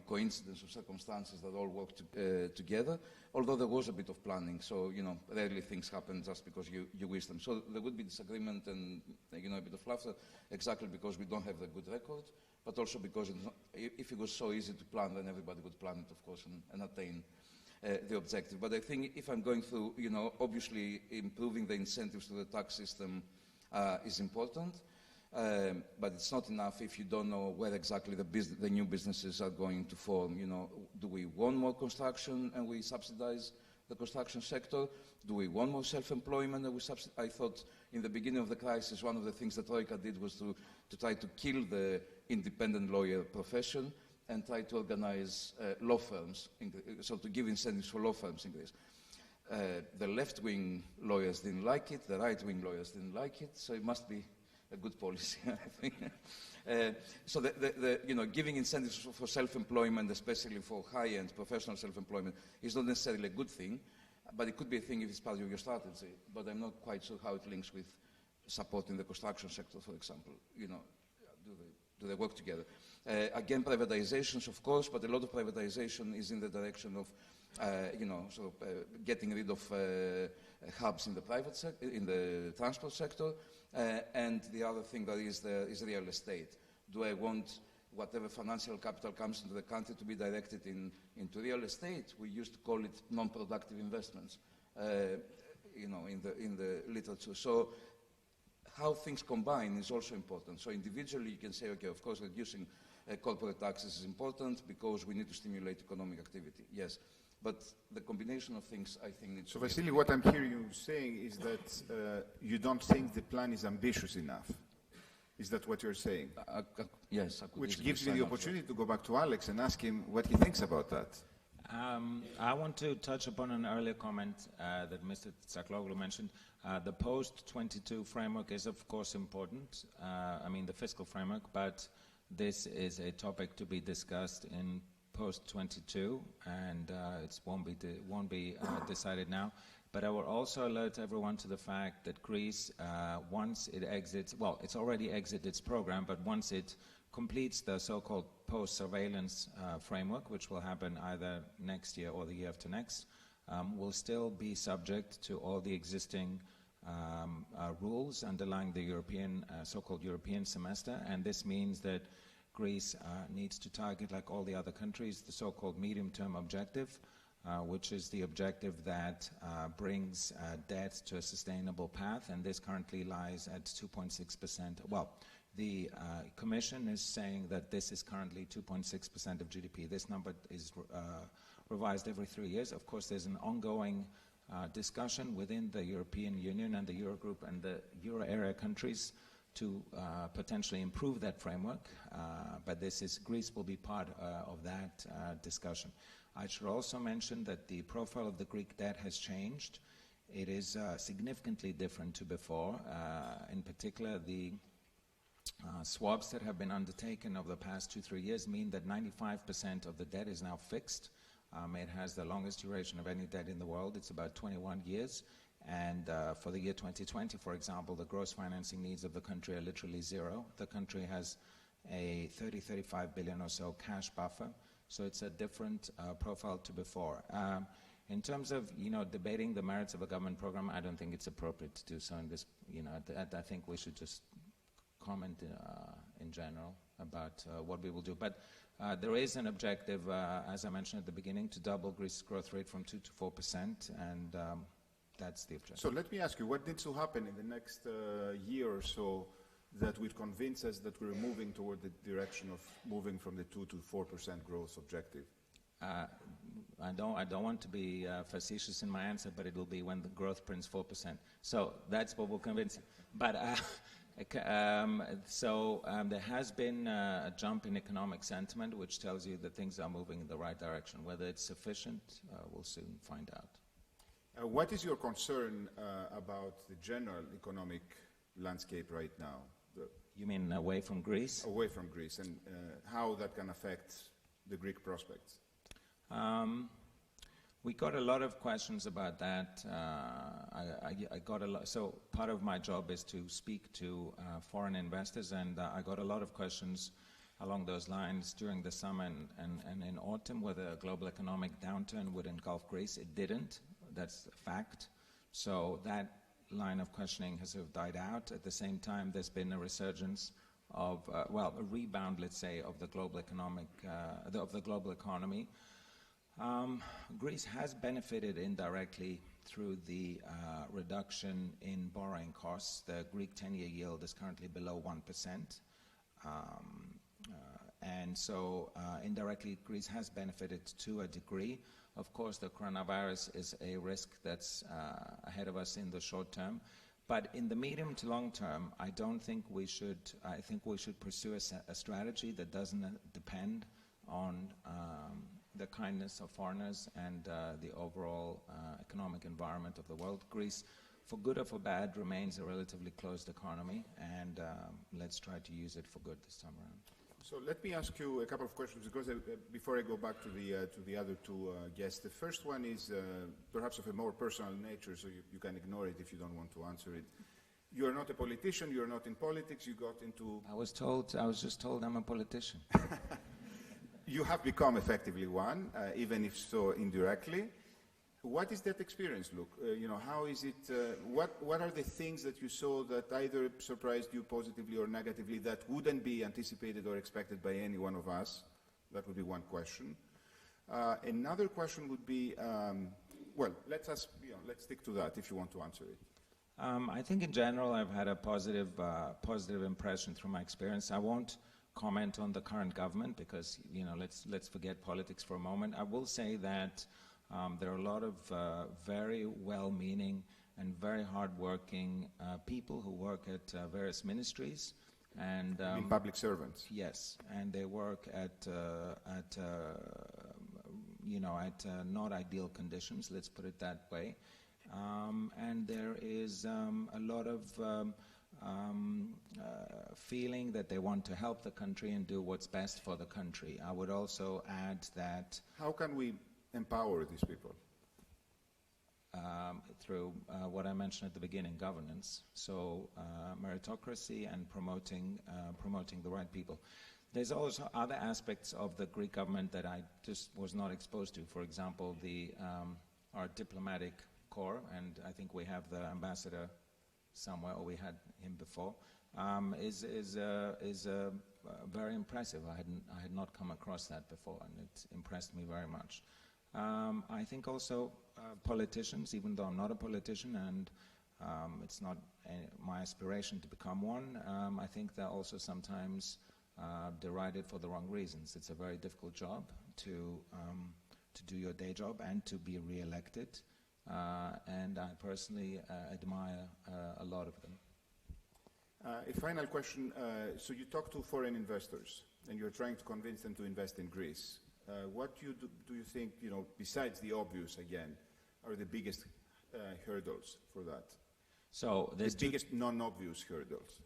coincidence of circumstances that all worked together, although there was a bit of planning, so, rarely things happen just because you wish them. So there would be disagreement and, a bit of laughter, exactly because we don't have the good record, but also because if it was so easy to plan, then everybody would plan it, of course, and attain the objective. But I think if I'm going through, obviously improving the incentives to the tax system is important. But it's not enough if you don't know where exactly the new businesses are going to form. Do we want more construction and we subsidize the construction sector? Do we want more self-employment and we subsidize? I thought in the beginning of the crisis, one of the things that Troika did was to try to kill the independent lawyer profession and try to organize law firms, so to give incentives for law firms in Greece. The left-wing lawyers didn't like it, the right-wing lawyers didn't like it, so it must be a good policy, I think. So giving incentives for self-employment, especially for high-end professional self-employment, is not necessarily a good thing, but it could be a thing if it's part of your strategy. But I'm not quite sure how it links with supporting the construction sector, for example. Do they work together? Again, privatizations, of course, but a lot of privatization is in the direction of, getting rid of hubs in the private in the transport sector. And the other thing that is real estate. Do I want whatever financial capital comes into the country to be directed into real estate? We used to call it non-productive investments, in the literature. So how things combine is also important. So individually you can say, okay, of course reducing corporate taxes is important because we need to stimulate economic activity. Yes. But the combination of things, I think, needs to be... So, Vassilis, what I'm hearing you saying is that you don't think the plan is ambitious enough. Is that what you're saying? Yes. Which gives me the opportunity to go back to Alex and ask him what he thinks about that. I want to touch upon an earlier comment that Mr. Tsakloglou mentioned. The post-22 framework is, of course, important. The fiscal framework, but this is a topic to be discussed in post-22, and it won't be decided now. But I will also alert everyone to the fact that Greece, once it exits, well, it's already exited its program, but once it completes the so-called post-surveillance framework, which will happen either next year or the year after next, will still be subject to all the existing rules underlying the European, so-called European semester, and this means that Greece needs to target, like all the other countries, the so-called medium-term objective, which is the objective that brings debt to a sustainable path, and this currently lies at 2.6%. Well, the Commission is saying that this is currently 2.6% of GDP. This number is revised every 3 years. Of course, there's an ongoing discussion within the European Union and the Eurogroup and the Euro area countries to potentially improve that framework, but Greece will be part of that discussion. I should also mention that the profile of the Greek debt has changed. It is significantly different to before. In particular, the swaps that have been undertaken over the past 2-3 years mean that 95% of the debt is now fixed. It has the longest duration of any debt in the world. It's about 21 years. And for the year 2020, for example, the gross financing needs of the country are literally zero. The country has a 35 billion or so cash buffer, so it's a different profile to before. In terms of, debating the merits of a government program, I don't think it's appropriate to do so in this, I think we should just comment in general about what we will do. But there is an objective, as I mentioned at the beginning, to double Greece's growth rate from 2 to 4%, and that's the objective. So let me ask you, what needs to happen in the next year or so that would convince us that we're moving toward the direction of moving from the 2 to 4% growth objective? I don't want to be facetious in my answer, but it will be when the growth prints 4%. So that's what will convince you. But There has been a jump in economic sentiment, which tells you that things are moving in the right direction. Whether it's sufficient, we'll soon find out. What is your concern about the general economic landscape right now? You mean away from Greece? Away from Greece, and how that can affect the Greek prospects? We got a lot of questions about that. I got a lot. So part of my job is to speak to foreign investors, and I got a lot of questions along those lines during the summer and in autumn, whether a global economic downturn would engulf Greece. It didn't. That's a fact. So that line of questioning has sort of died out. At the same time, there's been a resurgence of, a rebound, let's say, of the global economy. Greece has benefited indirectly through the reduction in borrowing costs. The Greek 10-year yield is currently below 1%. And so indirectly, Greece has benefited to a degree. Of course, the coronavirus is a risk that's ahead of us in the short term. But in the medium to long term, I think we should pursue a strategy that doesn't depend on the kindness of foreigners and the overall economic environment of the world. Greece, for good or for bad, remains a relatively closed economy, and let's try to use it for good this time around. So let me ask you a couple of questions, because before I go back to the other two guests. The first one is perhaps of a more personal nature, so you can ignore it if you don't want to answer it. You are not a politician, you are not in politics, you got into... I was just told I'm a politician. You have become effectively one, even if so indirectly. What is that experience, Luke? How is it, what are the things that you saw that either surprised you positively or negatively that wouldn't be anticipated or expected by any one of us? That would be one question. Another question would be, let's stick to that if you want to answer it. I think in general I've had a positive impression through my experience. I won't comment on the current government because, let's forget politics for a moment. I will say that there are a lot of very well-meaning and very hard-working people who work at various ministries. And public servants. Yes, and they work at not ideal conditions, let's put it that way. And there is a lot of feeling that they want to help the country and do what's best for the country. I would also add that... How can we empower these people? Through what I mentioned at the beginning, governance. So meritocracy and promoting the right people. There's also other aspects of the Greek government that I just was not exposed to. For example, our diplomatic corps, and I think we have the ambassador somewhere, or we had him before, is very impressive. I had not come across that before, and it impressed me very much. I think also politicians, even though I'm not a politician and it's not my aspiration to become one, I think they're also sometimes derided for the wrong reasons. It's a very difficult job to do your day job and to be re-elected, and I personally admire a lot of them. A final question. So you talk to foreign investors and you're trying to convince them to invest in Greece. What do you think, besides the obvious, again, are the biggest hurdles for that? So there's the biggest non-obvious hurdles.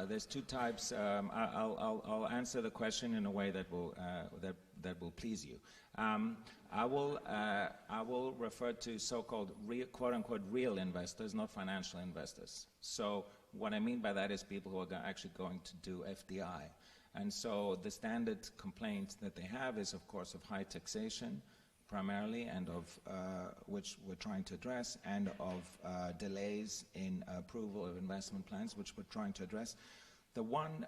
There's two types. I'll answer the question in a way that will please you. I will refer to so-called quote-unquote real investors, not financial investors. So what I mean by that is people who are actually going to do FDI. And so the standard complaint that they have is, of course, of high taxation, primarily, and of which we're trying to address, and of delays in approval of investment plans, which we're trying to address. The one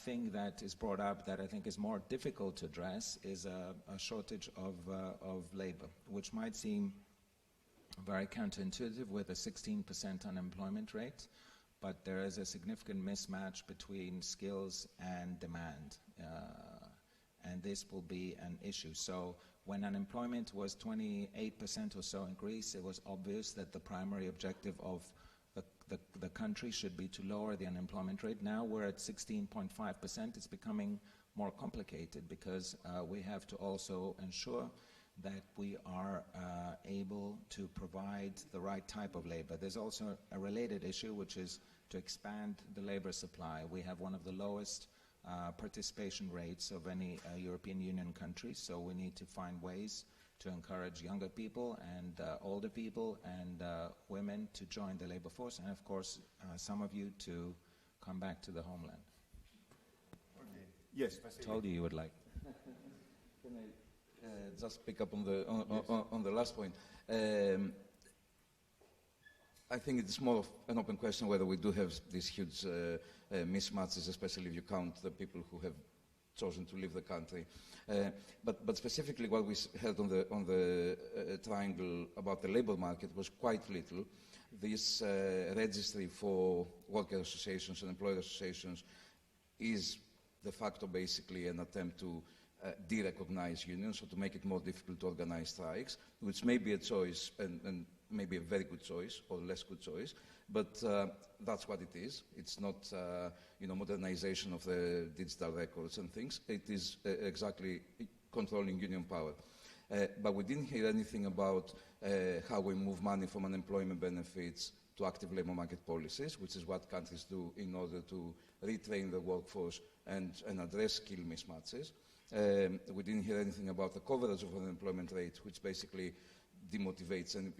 thing that is brought up that I think is more difficult to address is a shortage of labor, which might seem very counterintuitive with a 16% unemployment rate. But there is a significant mismatch between skills and demand, and this will be an issue. So when unemployment was 28% or so in Greece, it was obvious that the primary objective of the country should be to lower the unemployment rate. Now we're at 16.5%. It's becoming more complicated because we have to also ensure that we are able to provide the right type of labor. There's also a related issue, which is to expand the labor supply. We have one of the lowest participation rates of any European Union country, so we need to find ways to encourage younger people and older people and women to join the labor force, and of course some of you to come back to the homeland. Okay. Yes, Vassilis. Told you would like. Can I just pick up on the last point? I think it's more of an open question whether we do have these huge mismatches, especially if you count the people who have chosen to leave the country. But specifically what we heard on the triangle about the labor market was quite little. This registry for worker associations and employer associations is de facto basically an attempt to de-recognize unions, or to make it more difficult to organize strikes, which may be a choice and maybe a very good choice or less good choice, but that's what it is. It's not modernization of the digital records and things. It is exactly controlling union power. But we didn't hear anything about how we move money from unemployment benefits to active labor market policies, which is what countries do in order to retrain the workforce and address skill mismatches. We didn't hear anything about the coverage of unemployment rate, which basically demotivates and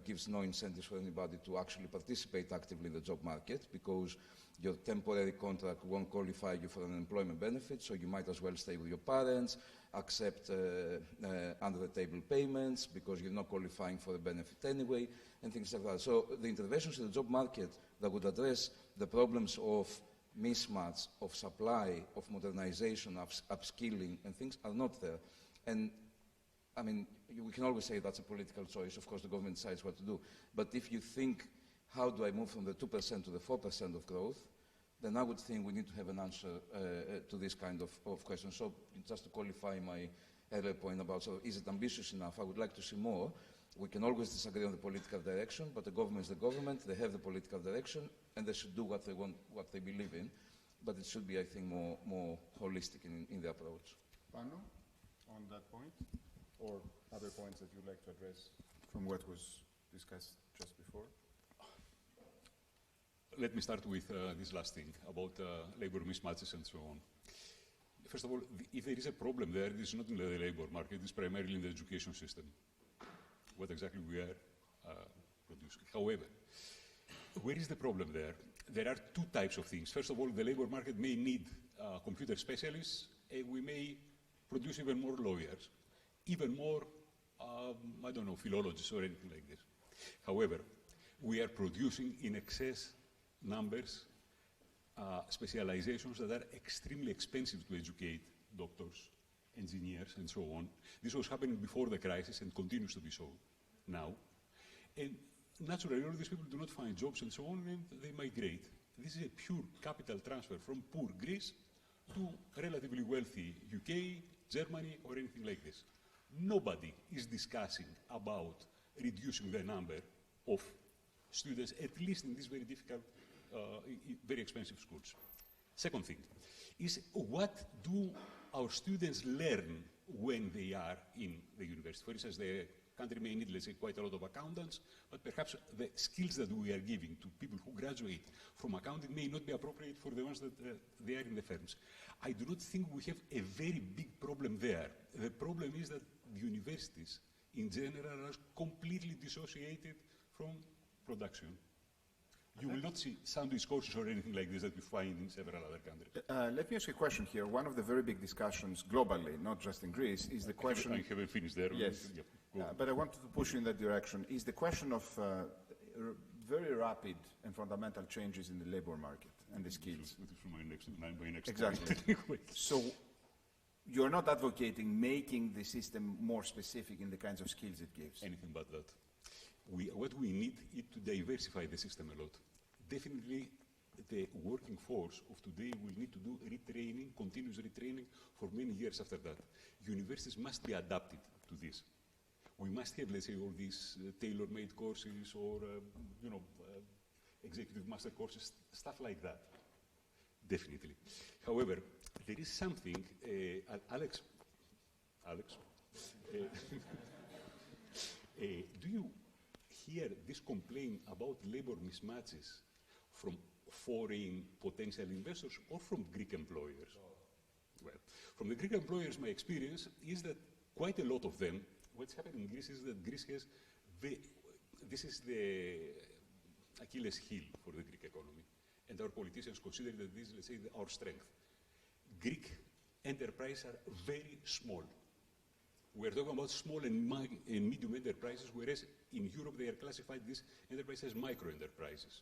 gives no incentives for anybody to actually participate actively in the job market, because your temporary contract won't qualify you for unemployment benefits, so you might as well stay with your parents, accept under-the-table payments because you're not qualifying for a benefit anyway, and things like that. So the interventions in the job market that would address the problems of mismatch, of supply, of modernization, of upskilling, and things are not there. And I mean, we can always say that's a political choice. Of course, the government decides what to do. But if you think, how do I move from the 2% to the 4% of growth, then I would think we need to have an answer to this kind of question. So just to qualify my earlier point about, so is it ambitious enough? I would like to see more. We can always disagree on the political direction, but the government is the government. They have the political direction, and they should do what they want, what they believe in. But it should be, I think, more holistic in the approach. Pano, on that point, or other points that you'd like to address from what was discussed just before? Let me start with this last thing about labor mismatches and so on. First of all, if there is a problem there, it is not in the labor market, it is primarily in the education system, what exactly we are producing. However, where is the problem there? There are two types of things. First of all, the labor market may need computer specialists, and we may produce even more lawyers, even more, I don't know, philologists or anything like this. However, we are producing in excess numbers specializations that are extremely expensive to educate: doctors, engineers, and so on. This was happening before the crisis and continues to be so now. And naturally, all these people do not find jobs and so on, and they migrate. This is a pure capital transfer from poor Greece to relatively wealthy UK, Germany, or anything like this. Nobody is discussing about reducing the number of students, at least in these very difficult, very expensive schools. Second thing is, what do our students learn when they are in the university? For instance, the country may need, let's say, quite a lot of accountants, but perhaps the skills that we are giving to people who graduate from accounting may not be appropriate for the ones that they are in the firms. I do not think we have a very big problem there. The problem is that the universities, in general, are completely dissociated from production. You will not see sandwich courses or anything like this that we find in several other countries. Let me ask you a question here. One of the very big discussions globally, not just in Greece, is the question... I haven't finished there. Yes, Yeah, but I wanted to push you in that direction, is the question of very rapid and fundamental changes in the labor market and the skills. Which is my next Exactly. point. So you're not advocating making the system more specific in the kinds of skills it gives? Anything but that. What we need is to diversify the system a lot. Definitely, the working force of today will need to do retraining, continuous retraining for many years after that. Universities must be adapted to this. We must have, let's say, all these tailor-made courses or, executive master courses, stuff like that. Definitely. However, there is something, Alex, do you hear this complaint about labor mismatches from foreign potential investors or from Greek employers? Well, from the Greek employers, my experience is that quite a lot of them, what's happening in Greece is that Greece has this is the Achilles heel for the Greek economy. And our politicians consider that this is, let's say, our strength. Greek enterprises are very small. We're talking about small and medium enterprises, whereas in Europe they are classified, these enterprises, as micro-enterprises.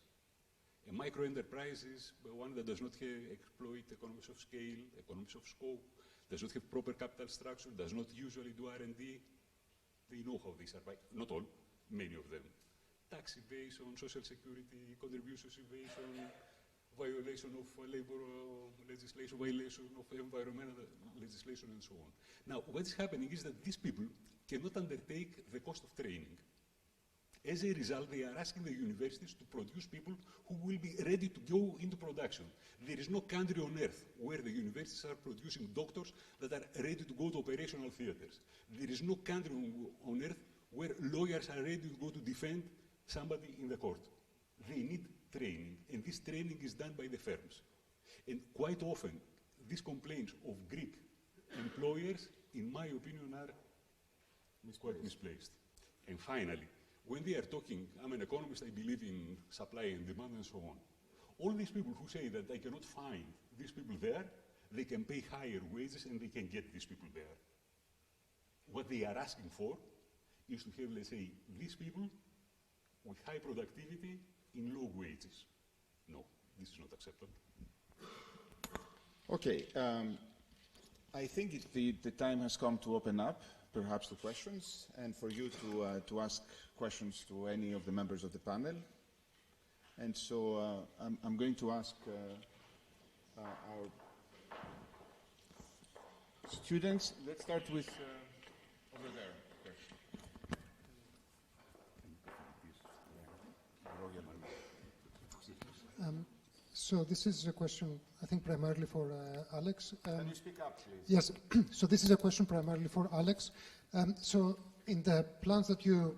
A micro-enterprise is one that does not exploit economies of scale, economies of scope, does not have proper capital structure, does not usually do R&D. They know how they survive. Not all, many of them. Tax evasion, social security, contributions evasion, violation of labor legislation, violation of environmental legislation, and so on. Now, what's happening is that these people cannot undertake the cost of training. As a result, they are asking the universities to produce people who will be ready to go into production. There is no country on earth where the universities are producing doctors that are ready to go to operational theaters. There is no country on earth where lawyers are ready to go to defend somebody in the court. They need training, and this training is done by the firms. And quite often, these complaints of Greek employers, in my opinion, are quite misplaced. And finally, when they are talking, I'm an economist, I believe in supply and demand and so on. All these people who say that they cannot find these people there, they can pay higher wages and they can get these people there. What they are asking for is to have, let's say, these people with high productivity in low wages. No, this is not acceptable. Okay, I think the time has come to open up, perhaps, to questions, and for you to ask questions to any of the members of the panel. And so I'm going to ask our students. Let's start with over there. So this is a question, I think, primarily for Alex. Can you speak up, please? Yes. So this is a question primarily for Alex. So in the plans that you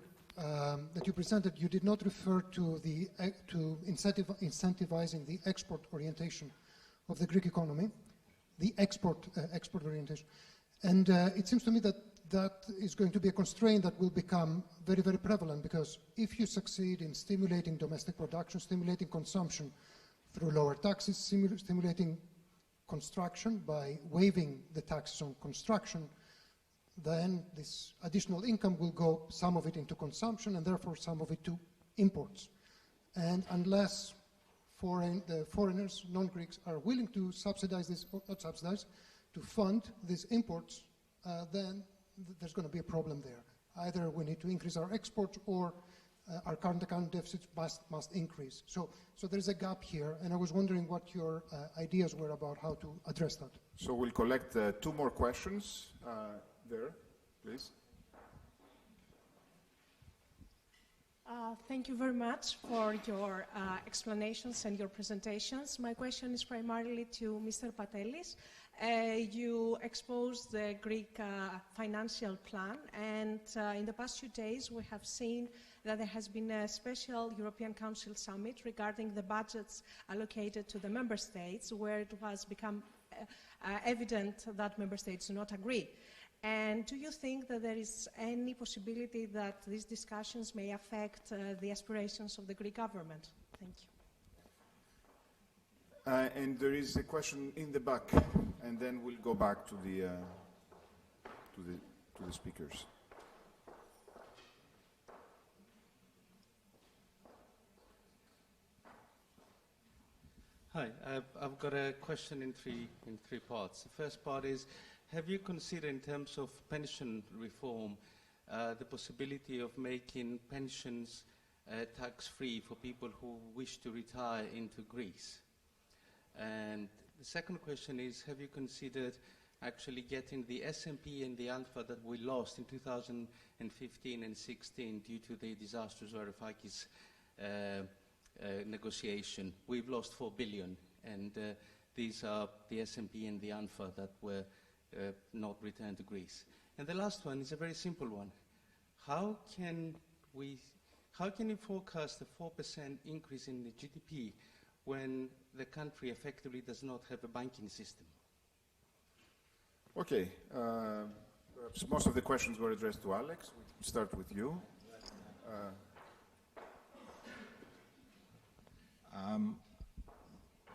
presented, you did not refer to the incentivizing the export orientation of the Greek economy, the export orientation, and it seems to me that that is going to be a constraint that will become very, very prevalent, because if you succeed in stimulating domestic production, stimulating consumption through lower taxes, stimulating construction by waiving the taxes on construction, then this additional income will go, some of it into consumption and therefore some of it to imports. And unless the foreigners, non-Greeks, are willing to subsidize this, or not subsidize, to fund these imports, then there's going to be a problem there. Either we need to increase our exports or our current account deficits must increase. So there's a gap here, and I was wondering what your ideas were about how to address that. So we'll collect 2 more questions there, please. Thank you very much for your explanations and your presentations. My question is primarily to Mr. Patelis. You exposed the Greek financial plan, and in the past few days we have seen that there has been a special European Council summit regarding the budgets allocated to the member states, where it has become evident that member states do not agree. And do you think that there is any possibility that these discussions may affect the aspirations of the Greek government? Thank you. And there is a question in the back, and then we'll go back to the speakers. Hi, I've got a question in three parts. The first part is, have you considered, in terms of pension reform, the possibility of making pensions tax-free for people who wish to retire into Greece? And the second question is, have you considered actually getting the S&P and the Alpha that we lost in 2015 and 16 due to the disastrous Varoufakis negotiation, we've lost 4 billion, and these are the S&P and the ANFA that were not returned to Greece. And the last one is a very simple one. How can you forecast a 4% increase in the GDP when the country effectively does not have a banking system? Okay. Perhaps most of the questions were addressed to Alex. We'll start with you.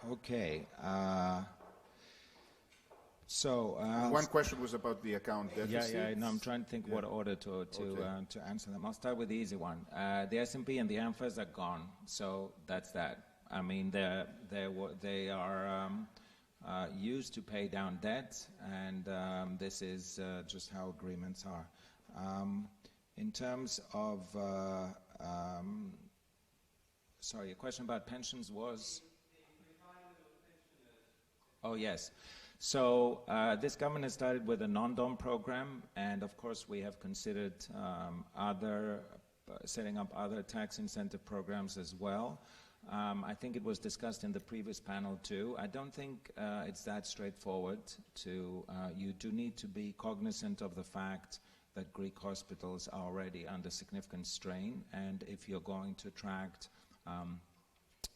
Okay. One question was about the account deficit. Yeah. No, I'm trying to think what order to answer them. I'll start with the easy one. The S&P and the ANFAs are gone, so that's that. I mean, they are used to pay down debt, and this is just how agreements are. In terms of, sorry, your question about pensions was? Oh, yes. So this government has started with a non-dom program, and of course we have considered setting up other tax incentive programs as well. I think it was discussed in the previous panel too. I don't think it's that straightforward. You do need to be cognizant of the fact that Greek hospitals are already under significant strain, and if you're going to attract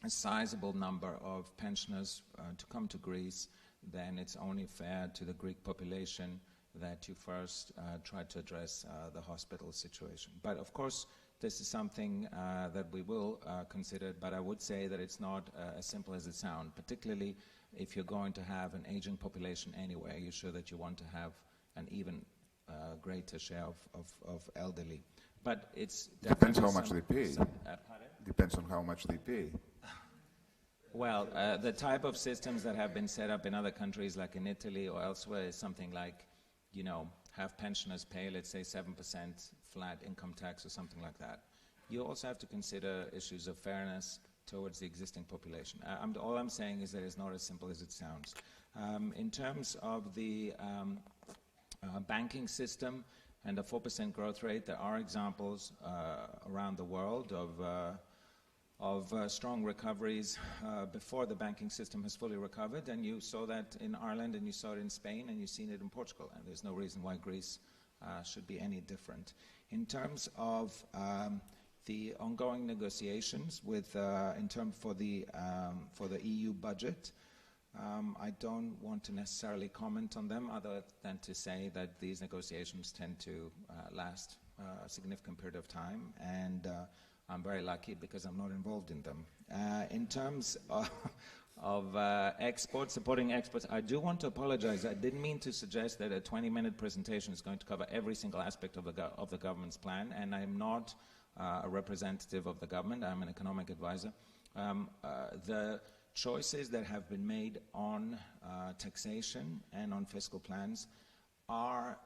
a sizable number of pensioners to come to Greece, then it's only fair to the Greek population that you first try to address the hospital situation. But of course, this is something that we will consider, but I would say that it's not as simple as it sounds, particularly if you're going to have an aging population anyway. You're sure that you want to have an even greater share of elderly. But it's depends how much they pay. Depends on how much they pay. Well, the type of systems that have been set up in other countries, like in Italy or elsewhere, is something like, have pensioners pay, let's say, 7% flat income tax or something like that. You also have to consider issues of fairness towards the existing population. All I'm saying is that it's not as simple as it sounds. In terms of the banking system and a 4% growth rate, there are examples around the world of strong recoveries before the banking system has fully recovered, and you saw that in Ireland, and you saw it in Spain, and you've seen it in Portugal, and there's no reason why Greece should be any different. In terms of the ongoing negotiations for the EU budget, I don't want to necessarily comment on them other than to say that these negotiations tend to last a significant period of time, and I'm very lucky because I'm not involved in them. In terms of exports, supporting exports, I do want to apologize. I didn't mean to suggest that a 20-minute presentation is going to cover every single aspect of the government's plan, and I'm not a representative of the government. I'm an economic advisor. The choices that have been made on taxation and on fiscal plans are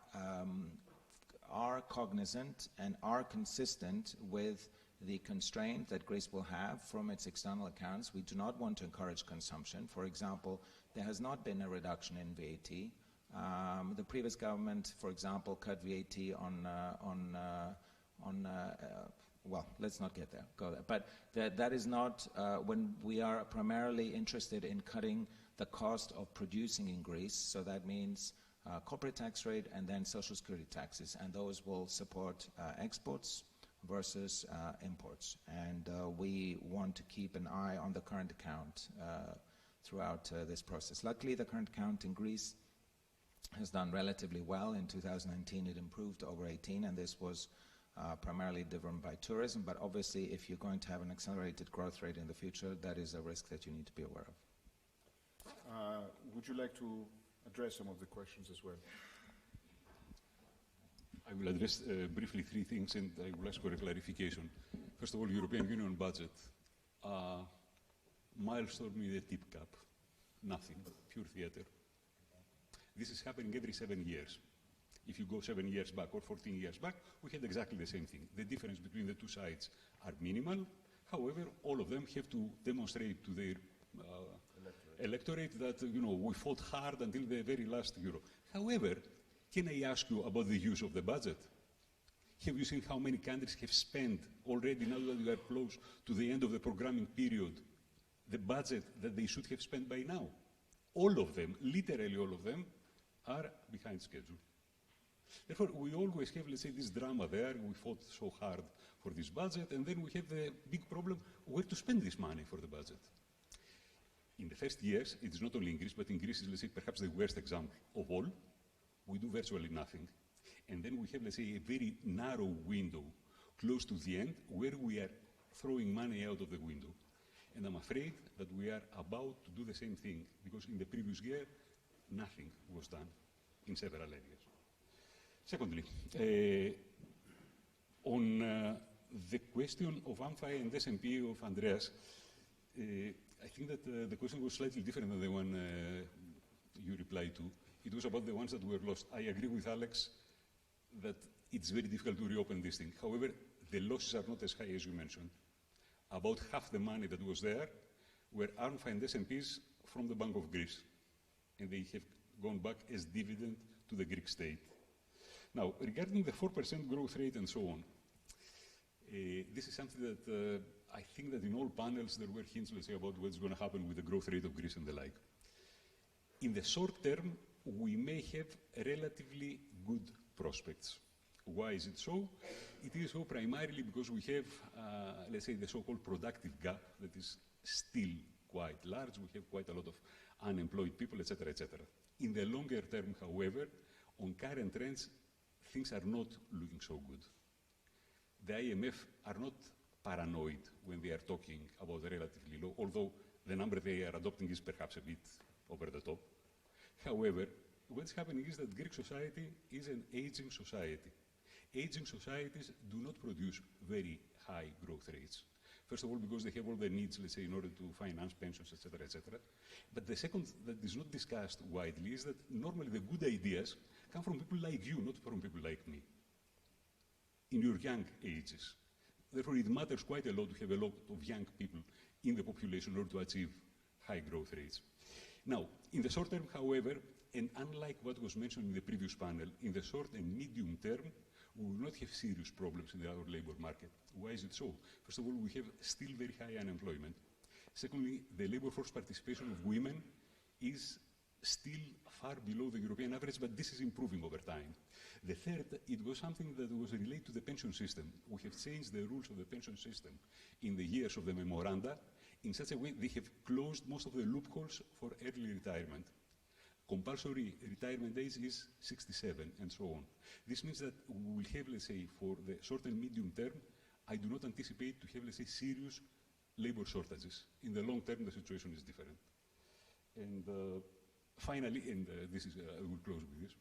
cognizant and are consistent with the constraint that Greece will have from its external accounts. We do not want to encourage consumption. For example, there has not been a reduction in VAT. The previous government, for example, cut VAT well, let's not go there. But that is not when we are primarily interested in cutting the cost of producing in Greece. So that means corporate tax rate and then social security taxes, and those will support exports versus imports. And we want to keep an eye on the current account throughout this process. Luckily, the current account in Greece has done relatively well. In 2019, it improved over 18, and this was primarily driven by tourism. But obviously, if you're going to have an accelerated growth rate in the future, that is a risk that you need to be aware of. Would you like to address some of the questions as well? I will address briefly three things, and I will ask for a clarification. First of all, European Union budget. Milestone with a tip cap. Nothing. Pure theater. This is happening every 7 years. If you go 7 years back or 14 years back, we had exactly the same thing. The difference between the two sides are minimal. However, all of them have to demonstrate to their electorate that we fought hard until the very last euro. However, can I ask you about the use of the budget? Have you seen how many countries have spent already, now that we are close to the end of the programming period, the budget that they should have spent by now? All of them, literally all of them, are behind schedule. Therefore, we always have, let's say, this drama there. We fought so hard for this budget, and then we have the big problem where to spend this money for the budget. In the first years, it is not only in Greece, but in Greece is, let's say, perhaps the worst example of all. We do virtually nothing. And then we have, let's say, a very narrow window close to the end where we are throwing money out of the window. And I'm afraid that we are about to do the same thing, because in the previous year, nothing was done in several areas. Secondly, on the question of AMFI and SMP of Andreas, I think that the question was slightly different than the one you replied to. It was about the ones that were lost. I agree with Alex that it's very difficult to reopen this thing. However, the losses are not as high as you mentioned. About half the money that was there were AMFI and SMPs from the Bank of Greece, and they have gone back as dividend to the Greek state. Now, regarding the 4% growth rate and so on, this is something that I think that in all panels there were hints, let's say, about what's going to happen with the growth rate of Greece and the like. In the short term, we may have relatively good prospects. Why is it so? It is so primarily because we have, let's say, the so-called productive gap that is still quite large. We have quite a lot of unemployed people, etc., etc. In the longer term, however, on current trends, things are not looking so good. The IMF are not paranoid when they are talking about relatively low, although the number they are adopting is perhaps a bit over the top. However, what's happening is that Greek society is an aging society. Aging societies do not produce very high growth rates. First of all, because they have all the needs, let's say, in order to finance pensions, etc., etc. But the second that is not discussed widely is that normally the good ideas come from people like you, not from people like me, in your young ages. Therefore, it matters quite a lot to have a lot of young people in the population in order to achieve high growth rates. Now, in the short term, however, and unlike what was mentioned in the previous panel, in the short and medium term, we will not have serious problems in our labor market. Why is it so? First of all, we have still very high unemployment. Secondly, the labor force participation of women is still far below the European average, but this is improving over time. The third, it was something that was related to the pension system. We have changed the rules of the pension system in the years of the memoranda in such a way they have closed most of the loopholes for early retirement. Compulsory retirement age is 67 and so on. This means that we will have, let's say, for the short and medium term, I do not anticipate to have, let's say, serious labor shortages. In the long term, the situation is different. And finally, and this is, I will close with this,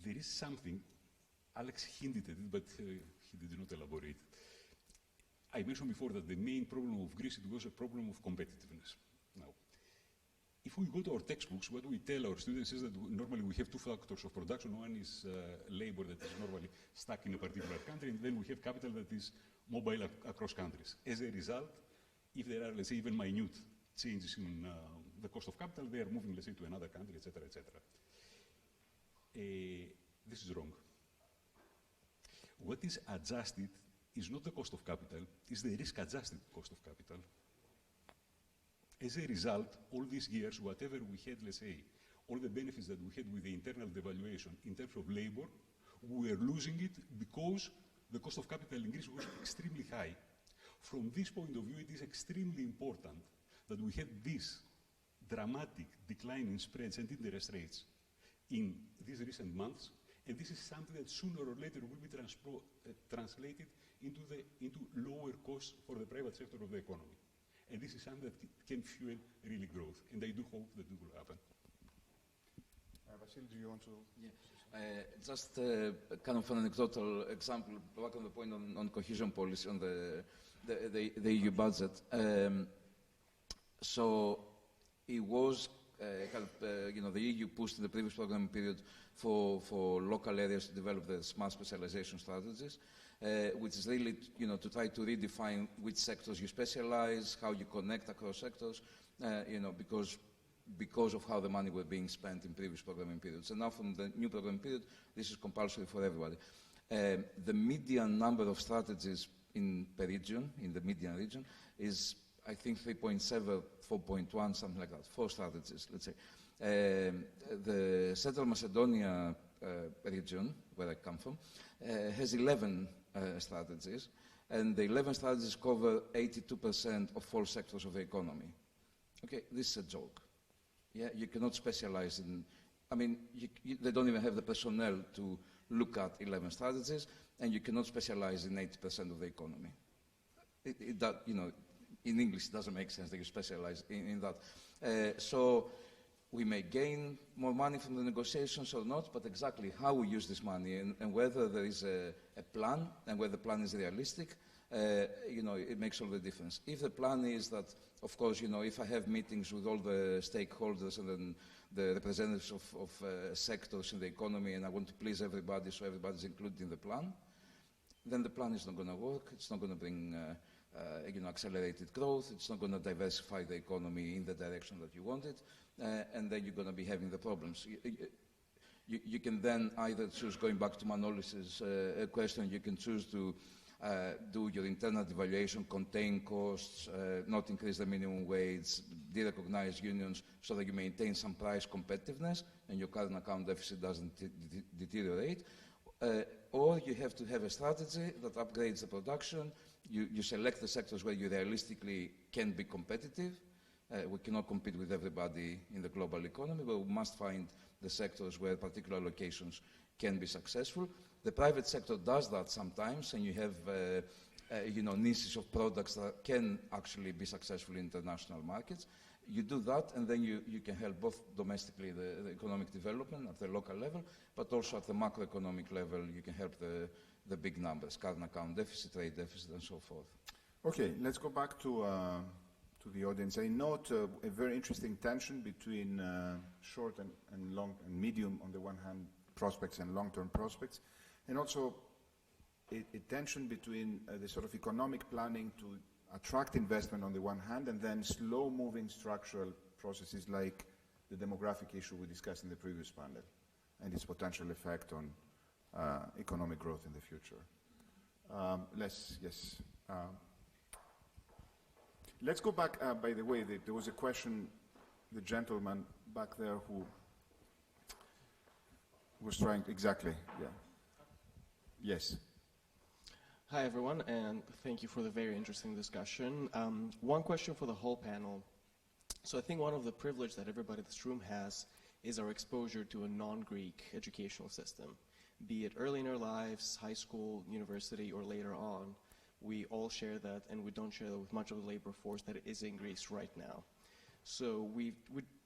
there is something, Alex hinted at it, but he did not elaborate. I mentioned before that the main problem of Greece, it was a problem of competitiveness. Now, if we go to our textbooks, what we tell our students is that normally we have two factors of production. One is labor that is normally stuck in a particular country, and then we have capital that is mobile across countries. As a result, if there are, let's say, even minute changes in the cost of capital, they are moving, let's say, to another country, etc., etc. This is wrong. What is adjusted is not the cost of capital, it's the risk-adjusted cost of capital. As a result, all these years, whatever we had, let's say, all the benefits that we had with the internal devaluation in terms of labor, we were losing it because the cost of capital in Greece was extremely high. From this point of view, it is extremely important that we had this dramatic decline in spreads and interest rates in these recent months, and this is something that sooner or later will be translated into lower costs for the private sector of the economy. And this is something that can fuel really growth, and I do hope that it will happen. Vassilis, do you want to? Yeah. Just kind of an anecdotal example, back on the point on cohesion policy, on the EU budget. So it was the EU pushed in the previous programming period for local areas to develop the smart specialization strategies, which is really, to try to redefine which sectors you specialize, how you connect across sectors, because of how the money was being spent in previous programming periods. And now from the new programming period, this is compulsory for everybody. The median number of strategies per region, in the median region, is, I think, 3.7, 4.1, something like that, 4 strategies, let's say. The Central Macedonia region, where I come from, has 11 strategies, and the 11 strategies cover 82% of all sectors of the economy. Okay, this is a joke. Yeah, you cannot specialize in, I mean, they don't even have the personnel to look at 11 strategies, and you cannot specialize in 80% of the economy. You know, in English, it doesn't make sense that you specialize in that. So we may gain more money from the negotiations or not, but exactly how we use this money and whether there is a plan and whether the plan is realistic, you know, it makes all the difference. If the plan is that, of course, you know, if I have meetings with all the stakeholders and then the representatives of sectors in the economy and I want to please everybody so everybody's included in the plan, then the plan is not going to work. It's not going to bring you know, accelerated growth. It's not going to diversify the economy in the direction that you want it, and then you're going to be having the problems. You can then either choose, going back to Manolis's question, you can choose to do your internal devaluation, contain costs, not increase the minimum wage, derecognize unions so that you maintain some price competitiveness and your current account deficit doesn't deteriorate. Or you have to have a strategy that upgrades the production. You select the sectors where you realistically can be competitive. We cannot compete with everybody in the global economy, but we must find the sectors where particular locations can be successful. The private sector does that sometimes, and you have you know, niches of products that can actually be successful in international markets. You do that, and then you can help both domestically the economic development at the local level, but also at the macroeconomic level, you can help the big numbers, current account deficit, trade deficit, and so forth. Okay, let's go back to the audience. I note a very interesting tension between short and long and medium, on the one hand, prospects and long-term prospects, and also a tension between the sort of economic planning to attract investment on the one hand, and then slow-moving structural processes like the demographic issue we discussed in the previous panel and its potential effect on economic growth in the future. Let's go back, by the way, there was a question, the gentleman back there who was trying, exactly, yeah. Yes. Hi, everyone, and thank you for the very interesting discussion. One question for the whole panel. So I think one of the privilege that everybody in this room has is our exposure to a non-Greek educational system. Be it early in our lives, high school, university, or later on, we all share that, and we don't share that with much of the labor force that is in Greece right now. So we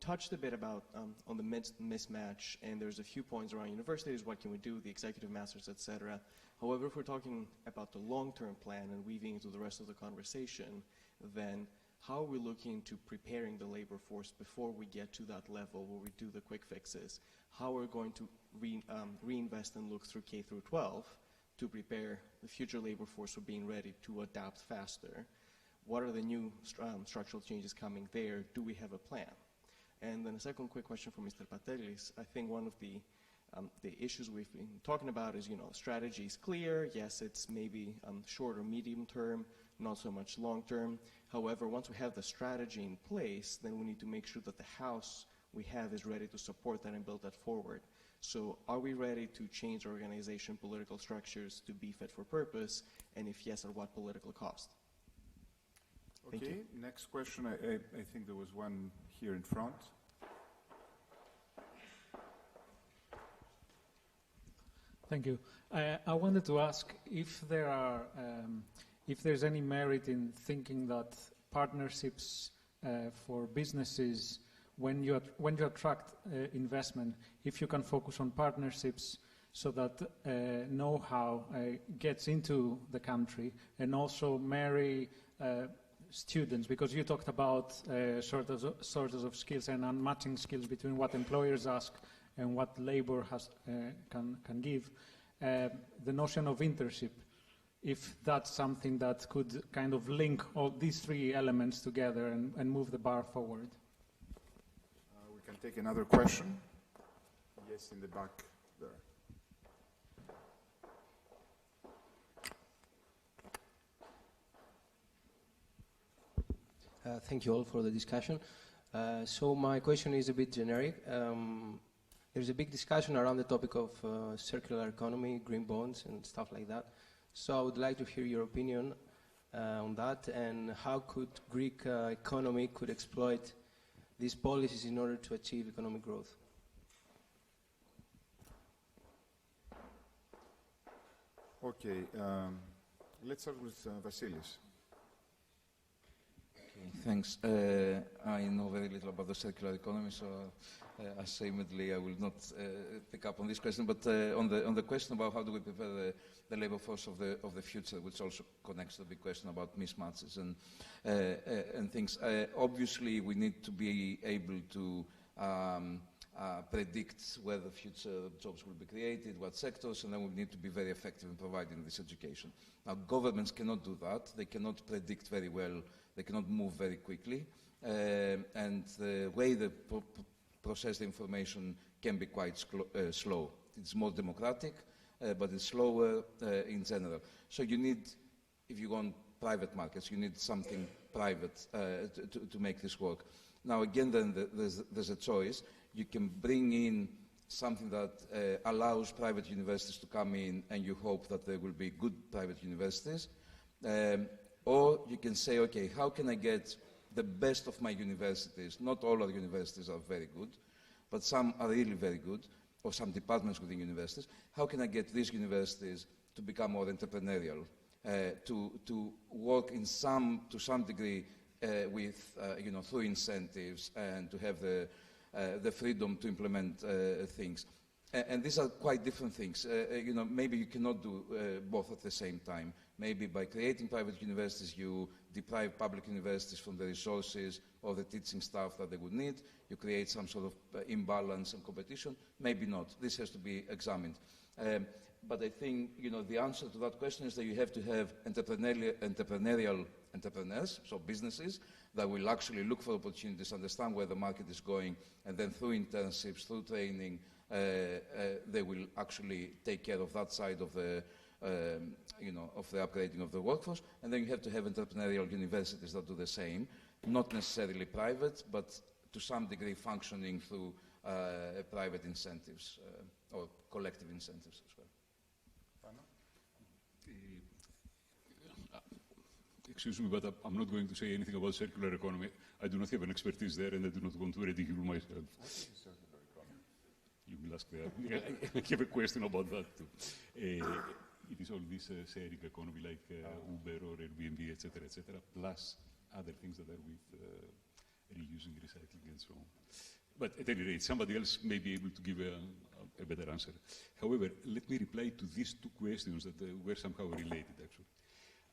touched a bit about on the mismatch, and there's a few points around universities, what can we do, the executive masters, etc. However, if we're talking about the long-term plan and weaving into the rest of the conversation, then how are we looking to preparing the labor force before we get to that level where we do the quick fixes? How are we going to reinvest and look through K through 12 to prepare the future labor force for being ready to adapt faster? What are the new structural changes coming there? Do we have a plan? And then a second quick question for Mr. Patelis. I think one of the issues we've been talking about is, you know, strategy is clear. Yes, it's maybe short or medium term, not so much long term. However, once we have the strategy in place, then we need to make sure that the house we have is ready to support that and build that forward. So are we ready to change our organization, political structures to be fit for purpose? And if yes, at what political cost? Okay, next question. I think there was one here in front. Thank you. I wanted to ask if there are, if there's any merit in thinking that partnerships for businesses, when you attract investment, if you can focus on partnerships so that know-how gets into the country, and also marry students, because you talked about shortage of skills and unmatching skills between what employers ask and what labor can give. The notion of internship, if that's something that could kind of link all these three elements together and move the bar forward. We can take another question. Yes, in the back there. Thank you all for the discussion. So my question is a bit generic. There's a big discussion around the topic of circular economy, green bonds, and stuff like that. So I would like to hear your opinion on that, and how could Greek economy could exploit these policies in order to achieve economic growth. Okay, let's start with Vassilis. Okay, thanks. I know very little about the circular economy, so ashamedly I will not pick up on this question. But on the question about how do we prepare the labor force of the future, which also connects to the big question about mismatches and things. Obviously, we need to be able to predict where the future jobs will be created, what sectors, and then we need to be very effective in providing this education. Now, governments cannot do that. They cannot predict very well. They cannot move very quickly. And the way they process the information can be quite slow. It's more democratic, but it's slower in general. So you need, if you want private markets, you need something private to make this work. Now, again, then there's a choice. You can bring in something that allows private universities to come in, and you hope that there will be good private universities. Or you can say, okay, how can I get the best of my universities? Not all our universities are very good, but some are really very good, or some departments within universities. How can I get these universities to become more entrepreneurial, to work to some degree with, through incentives, and to have the freedom to implement things. And these are quite different things. Maybe you cannot do both at the same time. Maybe by creating private universities, you deprive public universities from the resources or the teaching staff that they would need. You create some sort of imbalance and competition. Maybe not. This has to be examined. But I think, the answer to that question is that you have to have entrepreneurial entrepreneurs, so businesses, that will actually look for opportunities, understand where the market is going, and then through internships, through training, they will actually take care of that side of the, of the upgrading of the workforce. And then you have to have entrepreneurial universities that do the same, not necessarily private, but to some degree functioning through private incentives or collective incentives as well. Excuse me, but I'm not going to say anything about circular economy. I do not have an expertise there, and I do not want to ridicule myself. What is circular economy? You will ask there. I have a question about that too. It is all this sharing economy like Uber or Airbnb, etc., plus other things that are with reusing, recycling, and so on. But at any rate, somebody else may be able to give a better answer. However, let me reply to these two questions that were somehow related, actually.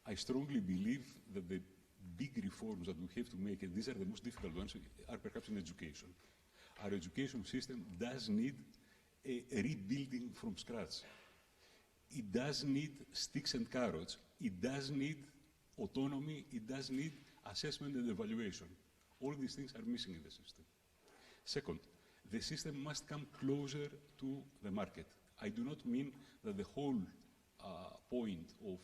I strongly believe that the big reforms that we have to make, and these are the most difficult ones, are perhaps in education. Our education system does need a rebuilding from scratch. It does need sticks and carrots. It does need autonomy. It does need assessment and evaluation. All these things are missing in the system. Second, the system must come closer to the market. I do not mean that the whole point of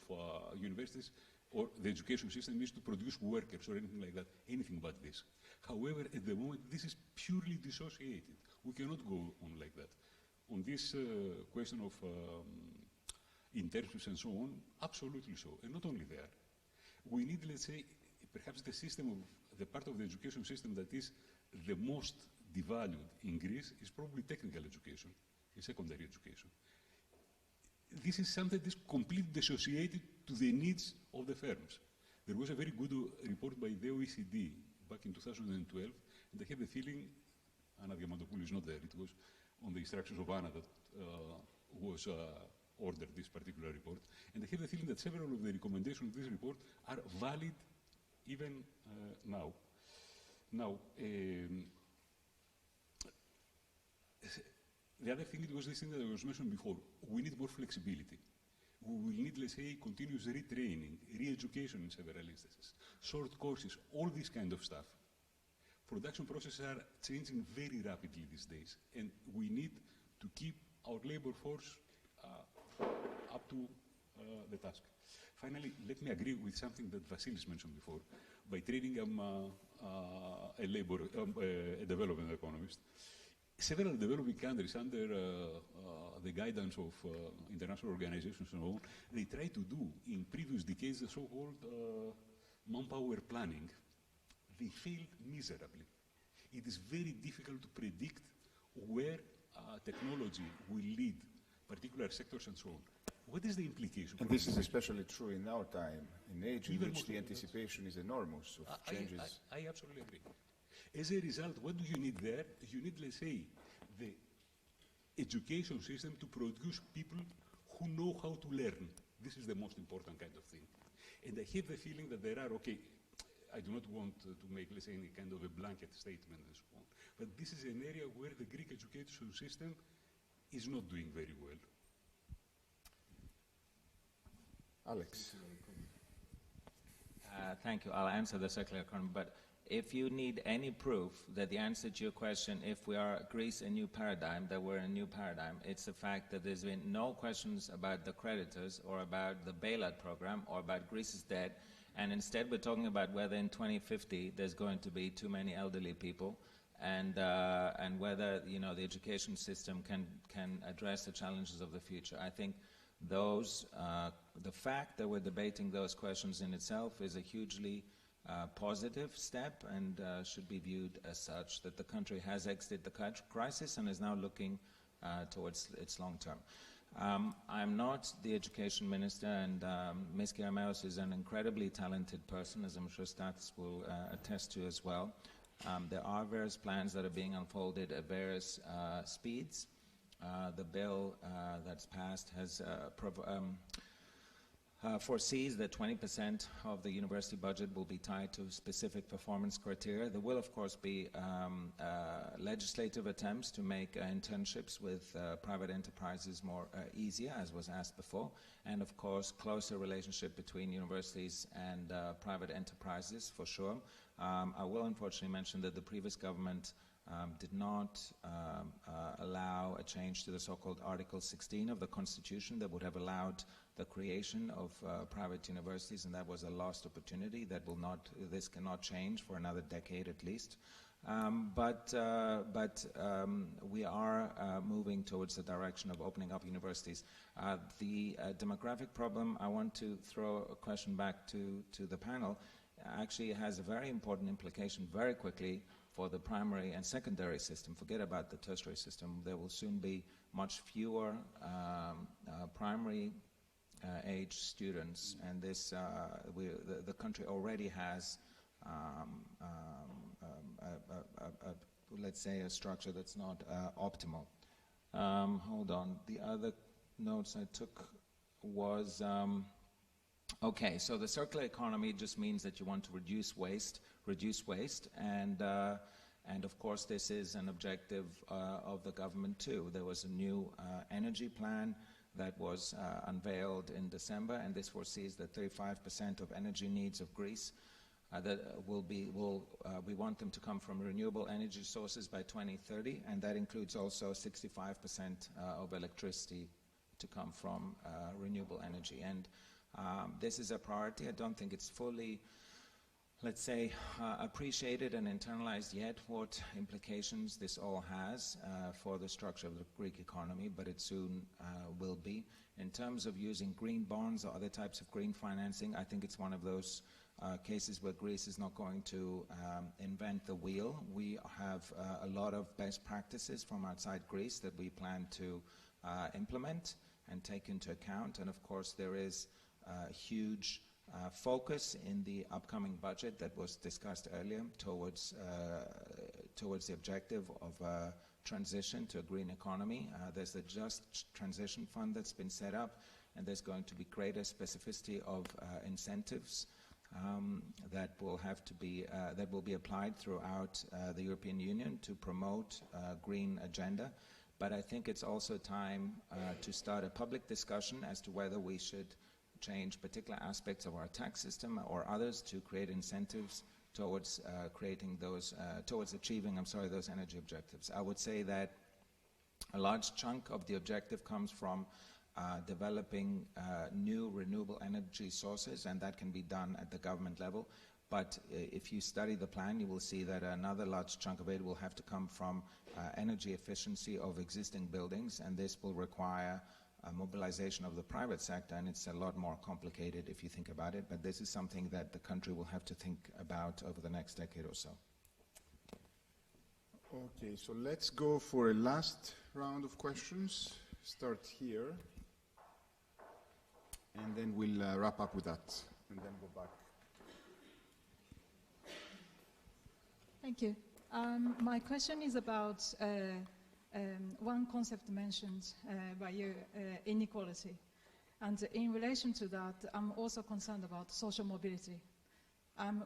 universities or the education system is to produce workers or anything like that, anything but this. However, at the moment, this is purely dissociated. We cannot go on like that. On this question of internships and so on, absolutely so, and not only there. We need, let's say, perhaps the part of the education system that is the most devalued in Greece is probably technical education, secondary education. This is something that is completely dissociated to the needs of the firms. There was a very good report by the OECD back in 2012, and I have the feeling, Anna Diamantopoulou is not there, it was on the instructions of Anna that was ordered this particular report, and I have the feeling that several of the recommendations of this report are valid even now. Now, the other thing, it was this thing that I was mentioning before. We need more flexibility. We will need, let's say, continuous retraining, re-education in several instances, short courses, all this kind of stuff. Production processes are changing very rapidly these days, and we need to keep our labor force up to the task. Finally, let me agree with something that Vassilis mentioned before. By treating a development economist, several developing countries under the guidance of international organizations and so on, they try to do in previous decades the so-called manpower planning. They failed miserably. It is very difficult to predict where technology will lead particular sectors and so on. What is the implication? And this is especially true in our time, in age in which the anticipation is enormous of changes. I absolutely agree. As a result, what do you need there? You need, let's say, the education system to produce people who know how to learn. This is the most important kind of thing. And I have the feeling that there are, okay, I do not want to make, let's say, any kind of a blanket statement and so on, but this is an area where the Greek education system is not doing very well. Alex. Thank you. I'll answer the circular economy, but if you need any proof that the answer to your question, if we are Greece a new paradigm, that we're in a new paradigm, it's the fact that there's been no questions about the creditors or about the bailout program or about Greece's debt, and instead we're talking about whether in 2050 there's going to be too many elderly people, and whether the education system can address the challenges of the future. I think the fact that we're debating those questions in itself is a hugely positive step and should be viewed as such, that the country has exited the crisis and is now looking towards its long term. I'm not the education minister, and Ms. Kirameos is an incredibly talented person, as I'm sure Stathis will attest to as well. There are various plans that are being unfolded at various speeds. The bill that's passed has foresees that 20% of the university budget will be tied to specific performance criteria. There will, of course, be legislative attempts to make internships with private enterprises more easier, as was asked before, and, of course, closer relationship between universities and private enterprises, for sure. I will, unfortunately, mention that the previous government did not allow a change to the so-called Article 16 of the Constitution that would have allowed the creation of private universities, and that was a lost opportunity. This cannot change for another decade at least. But we are moving towards the direction of opening up universities. The demographic problem, I want to throw a question back to the panel, actually has a very important implication very quickly for the primary and secondary system. Forget about the tertiary system. There will soon be much fewer primary age students, and this the country already has let's say a structure that's not optimal. Hold on. The other notes I took was okay. So the circular economy just means that you want to reduce waste, and of course this is an objective of the government too. There was a new energy plan that was unveiled in December, and this foresees that 35% of energy needs of Greece we want them to come from renewable energy sources by 2030, and that includes also 65% of electricity to come from renewable energy. And this is a priority. I don't think it's fully, let's say, appreciated and internalized yet what implications this all has for the structure of the Greek economy, but it soon will be. In terms of using green bonds or other types of green financing, I think it's one of those cases where Greece is not going to invent the wheel. We have a lot of best practices from outside Greece that we plan to implement and take into account, and of course there is a huge focus in the upcoming budget that was discussed earlier towards the objective of transition to a green economy. There's the Just Transition Fund that's been set up, and there's going to be greater specificity of incentives that will be applied throughout the European Union to promote a green agenda. But I think it's also time to start a public discussion as to whether we should change particular aspects of our tax system or others to create incentives towards achieving those energy objectives. I would say that a large chunk of the objective comes from developing new renewable energy sources, and that can be done at the government level. But if you study the plan, you will see that another large chunk of it will have to come from energy efficiency of existing buildings, and this will require mobilization of the private sector, and it's a lot more complicated if you think about it, but this is something that the country will have to think about over the next decade or so. Okay, so let's go for a last round of questions. Start here, and then we'll wrap up with that, and then go back. Thank you. My question is about one concept mentioned by you, inequality. And in relation to that, I'm also concerned about social mobility.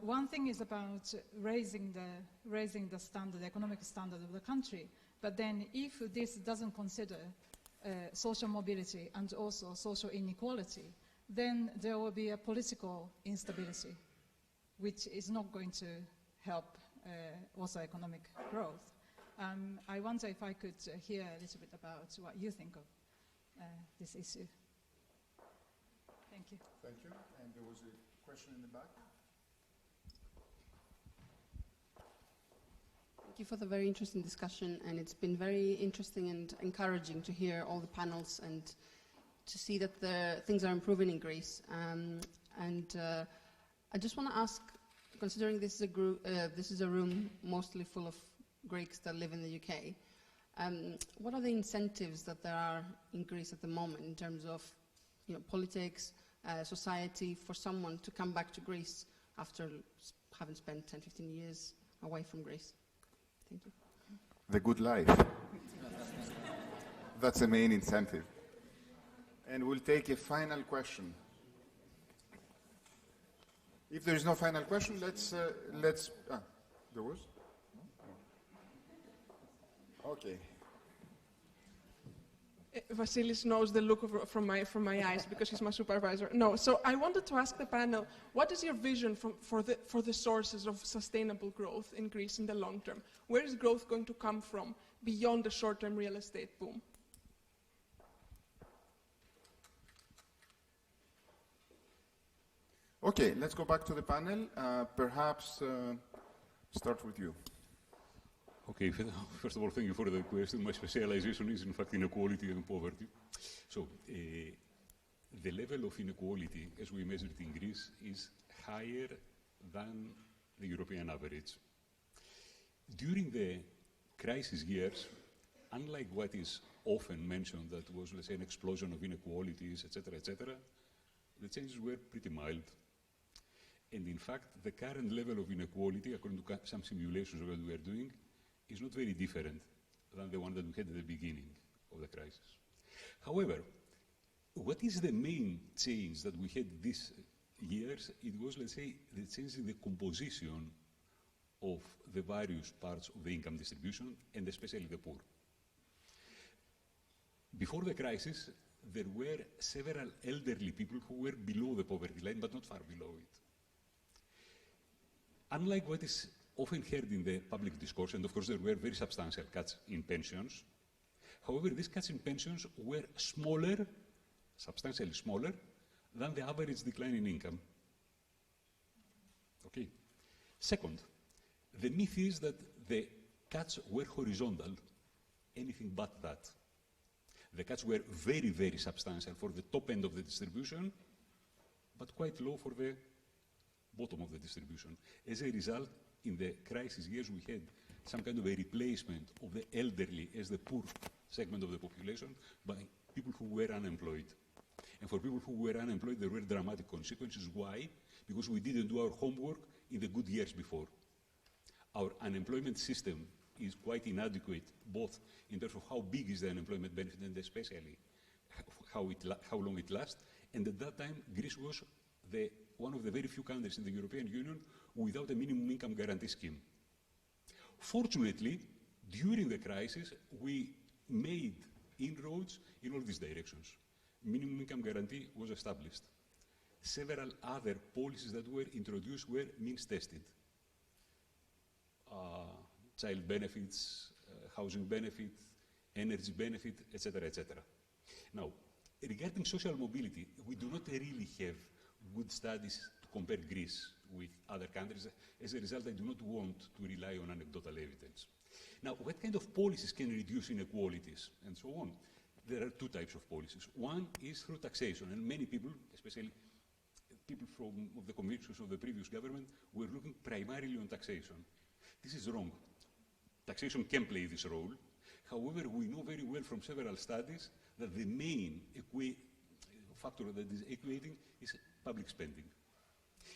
One thing is about raising the standard, the economic standard of the country, but then if this doesn't consider social mobility and also social inequality, then there will be a political instability, which is not going to help also economic growth. I wonder if I could hear a little bit about what you think of this issue. Thank you. Thank you. And there was a question in the back. Thank you for the very interesting discussion, and it's been very interesting and encouraging to hear all the panels and to see that the things are improving in Greece. I just want to ask, considering this is a room mostly full of Greeks that live in the UK, what are the incentives that there are in Greece at the moment in terms of, politics, society, for someone to come back to Greece after having spent 10, 15 years away from Greece? Thank you. The good life. That's the main incentive. And we'll take a final question. If there is no final question, let's there was? Okay. Vassilis knows the look from my eyes because he's my supervisor. No, so I wanted to ask the panel, what is your vision for the sources of sustainable growth in Greece in the long term? Where is growth going to come from beyond the short-term real estate boom? Okay, let's go back to the panel. Perhaps start with you. Okay, first of all, thank you for the question. My specialization is, in fact, inequality and poverty. So, the level of inequality, as we measured in Greece, is higher than the European average. During the crisis years, unlike what is often mentioned, that was, let's say, an explosion of inequalities, etc., the changes were pretty mild. And in fact, the current level of inequality, according to some simulations that we are doing, is not very different than the one that we had at the beginning of the crisis. However, what is the main change that we had these years? It was, let's say, the change in the composition of the various parts of the income distribution, and especially the poor. Before the crisis, there were several elderly people who were below the poverty line, but not far below it. Unlike what is often heard in the public discourse, and of course there were very substantial cuts in pensions, however, these cuts in pensions were smaller, substantially smaller, than the average decline in income. Okay. Second, the myth is that the cuts were horizontal, anything but that. The cuts were very, very substantial for the top end of the distribution, but quite low for the bottom of the distribution. As a result, in the crisis years, we had some kind of a replacement of the elderly as the poor segment of the population by people who were unemployed. And for people who were unemployed, there were dramatic consequences. Why? Because we didn't do our homework in the good years before. Our unemployment system is quite inadequate, both in terms of how big is the unemployment benefit and especially how long it lasts. And at that time, Greece was one of the very few countries in the European Union without a minimum income guarantee scheme. Fortunately, during the crisis, we made inroads in all these directions. Minimum income guarantee was established. Several other policies that were introduced were means-tested. Child benefits, housing benefit, energy benefit, etc., etc. Now, regarding social mobility, we do not really have good studies to compare Greece with other countries. As a result, I do not want to rely on anecdotal evidence. Now, what kind of policies can reduce inequalities and so on? There are two types of policies. One is through taxation, and many people, especially people from the convictions of the previous government, were looking primarily on taxation. This is wrong. Taxation can play this role. However, we know very well from several studies that the main factor that is equating is public spending.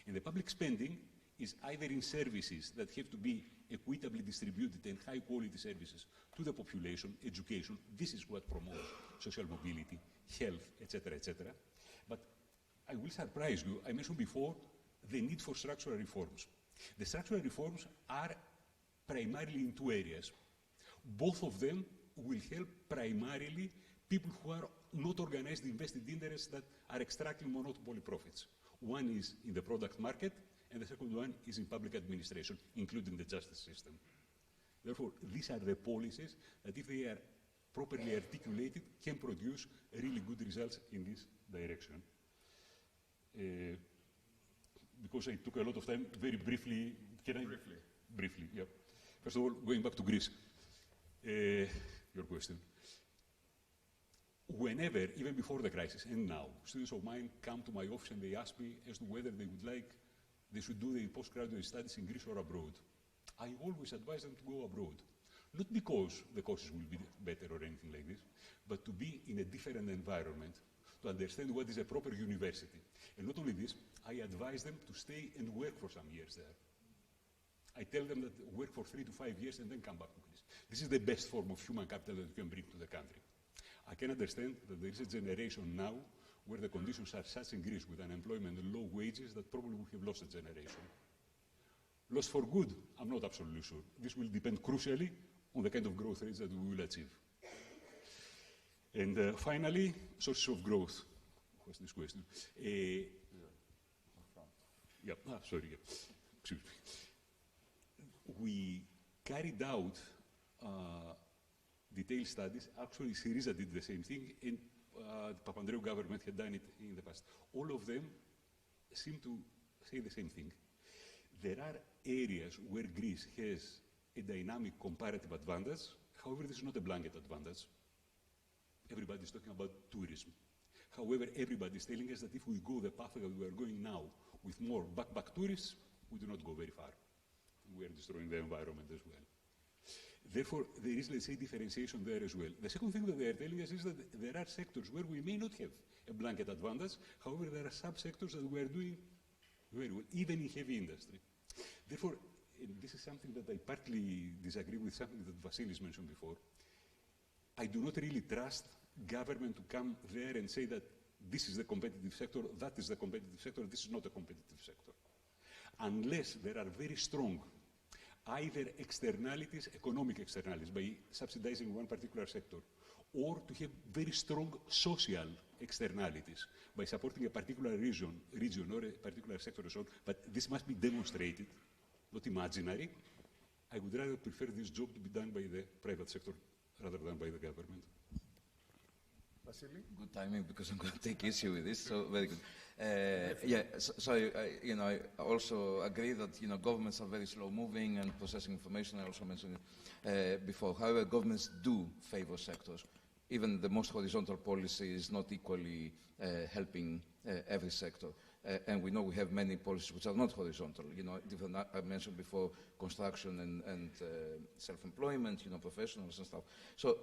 And the public spending is either in services that have to be equitably distributed and high-quality services to the population, education. This is what promotes social mobility, health, etc., etc. But I will surprise you. I mentioned before the need for structural reforms. The structural reforms are primarily in two areas. Both of them will help primarily people who are not organized invested interests that are extracting monopoly profits. One is in the product market, and the second one is in public administration, including the justice system. Therefore, these are the policies that, if they are properly articulated, can produce really good results in this direction. Because I took a lot of time, very briefly, can I? Briefly. Briefly, yeah. First of all, going back to Greece, your question. Whenever, even before the crisis and now, students of mine come to my office and they ask me as to whether they would like, they should do their postgraduate studies in Greece or abroad. I always advise them to go abroad. Not because the courses will be better or anything like this, but to be in a different environment, to understand what is a proper university. And not only this, I advise them to stay and work for some years there. I tell them that work for 3 to 5 years and then come back to Greece. This is the best form of human capital that you can bring to the country. I can understand that there is a generation now where the conditions are such in Greece with unemployment and low wages that probably we have lost a generation. Lost for good? I'm not absolutely sure. This will depend crucially on the kind of growth rates that we will achieve. And finally, sources of growth. What's this question? Sorry. Excuse me. We carried out detailed studies. Actually, Syriza did the same thing, and the Papandreou government had done it in the past. All of them seem to say the same thing. There are areas where Greece has a dynamic comparative advantage. However, this is not a blanket advantage. Everybody is talking about tourism. However, everybody is telling us that if we go the path that we are going now with more backpack tourists, we do not go very far. We are destroying the environment as well. Therefore, there is, let's say, differentiation there as well. The second thing that they are telling us is that there are sectors where we may not have a blanket advantage. However, there are sub-sectors that we are doing very well, even in heavy industry. Therefore, and this is something that I partly disagree with something that Vassilis mentioned before. I do not really trust government to come there and say that this is the competitive sector, that is the competitive sector, this is not a competitive sector. Unless there are very strong either externalities, economic externalities, by subsidizing one particular sector, or to have very strong social externalities by supporting a particular region or a particular sector or so. But this must be demonstrated, not imaginary. I would rather prefer this job to be done by the private sector rather than by the government. Vasily? Good timing, because I'm going to take issue with this, so very good. I also agree that governments are very slow-moving and processing information. I also mentioned it before. However, governments do favor sectors. Even the most horizontal policy is not equally helping every sector. And we know we have many policies which are not horizontal. I mentioned before construction and self-employment, professionals and stuff. So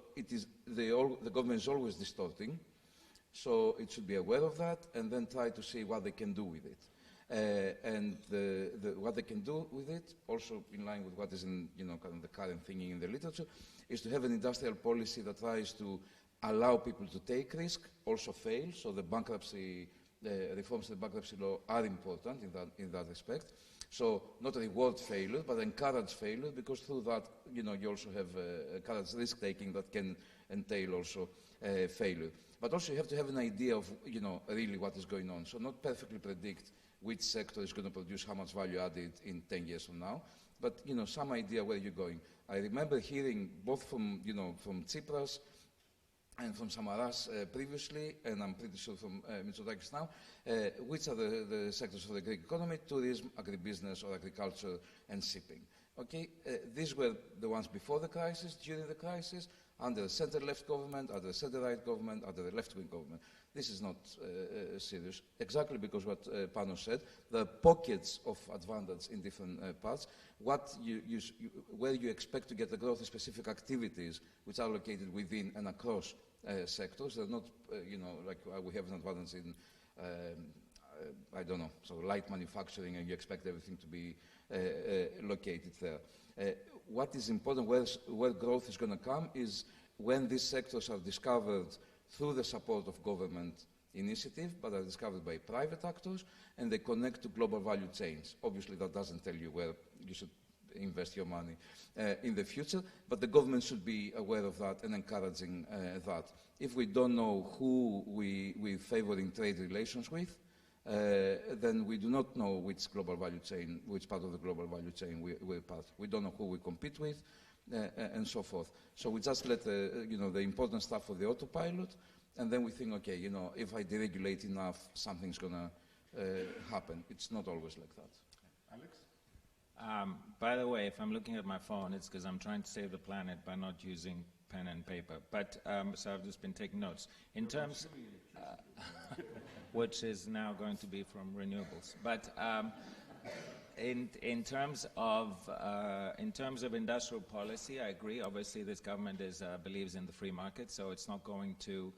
the government is always distorting. So it should be aware of that and then try to see what they can do with it. And what they can do with it, also in line with what is in kind of the current thinking in the literature, is to have an industrial policy that tries to allow people to take risk, also fail. So the reforms to the bankruptcy law are important in that respect. So not reward failure, but encourage failure, because through that, you also have encourage risk-taking that can entail also failure. But also you have to have an idea of, really what is going on. So not perfectly predict which sector is going to produce how much value added in 10 years from now, but, some idea where you're going. I remember hearing both from Tsipras and from Samaras previously, and I'm pretty sure from Mitsotakis now, which are the sectors of the Greek economy: tourism, agribusiness, or agriculture, and shipping. Okay, these were the ones before the crisis, during the crisis, under the center-left government, under the center-right government, under the left-wing government. This is not serious, exactly because what Panos said, there are pockets of advantage in different parts. Where you expect to get the growth in specific activities which are located within and across sectors. They're not, like we have an advantage in, I don't know, so light manufacturing, and you expect everything to be located there. What is important, where growth is going to come, is when these sectors are discovered through the support of government initiative, but are discovered by private actors, and they connect to global value chains. Obviously, that doesn't tell you where you should invest your money in the future, but the government should be aware of that and encouraging that. If we don't know who we favor in trade relations with, then we do not know which global value chain, which part of the global value chain we're part. We don't know who we compete with, and so forth. So we just let the important stuff for the autopilot, and then we think, okay, if I deregulate enough, something's going to happen. It's not always like that. Alex? By the way, if I'm looking at my phone, it's because I'm trying to save the planet by not using pen and paper. But so I've just been taking notes. In terms, which is now going to be from renewables. But in terms of industrial policy, I agree. Obviously, this government believes in the free market, so it's not going to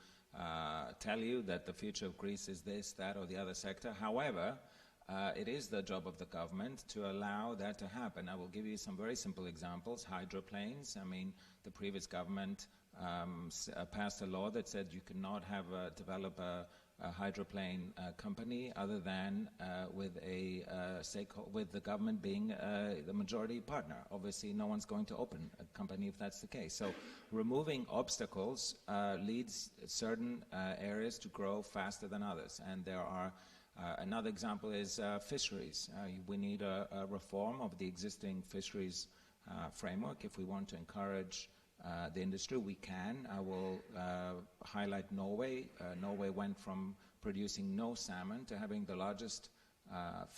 tell you that the future of Greece is this, that, or the other sector. However, it is the job of the government to allow that to happen. I will give you some very simple examples. Hydroplanes. I mean, the previous government passed a law that said you cannot develop a hydroplane company other than with the government being the majority partner. Obviously, no one's going to open a company if that's the case. So removing obstacles leads certain areas to grow faster than others. And there are another example is fisheries. We need a reform of the existing fisheries framework if we want to encourage the industry. We can. I will highlight Norway. Norway went from producing no salmon to having the largest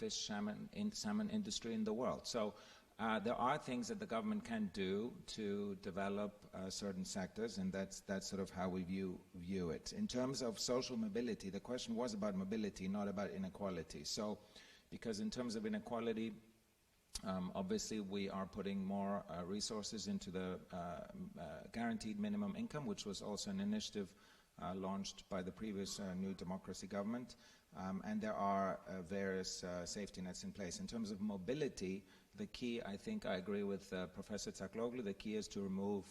salmon industry in the world. So there are things that the government can do to develop certain sectors, and that's sort of how we view it. In terms of social mobility, the question was about mobility, not about inequality. So, because in terms of inequality, obviously, we are putting more resources into the guaranteed minimum income, which was also an initiative launched by the previous New Democracy government. And there are various safety nets in place. In terms of mobility, the key, I think I agree with Professor Tsakloglou, the key is to remove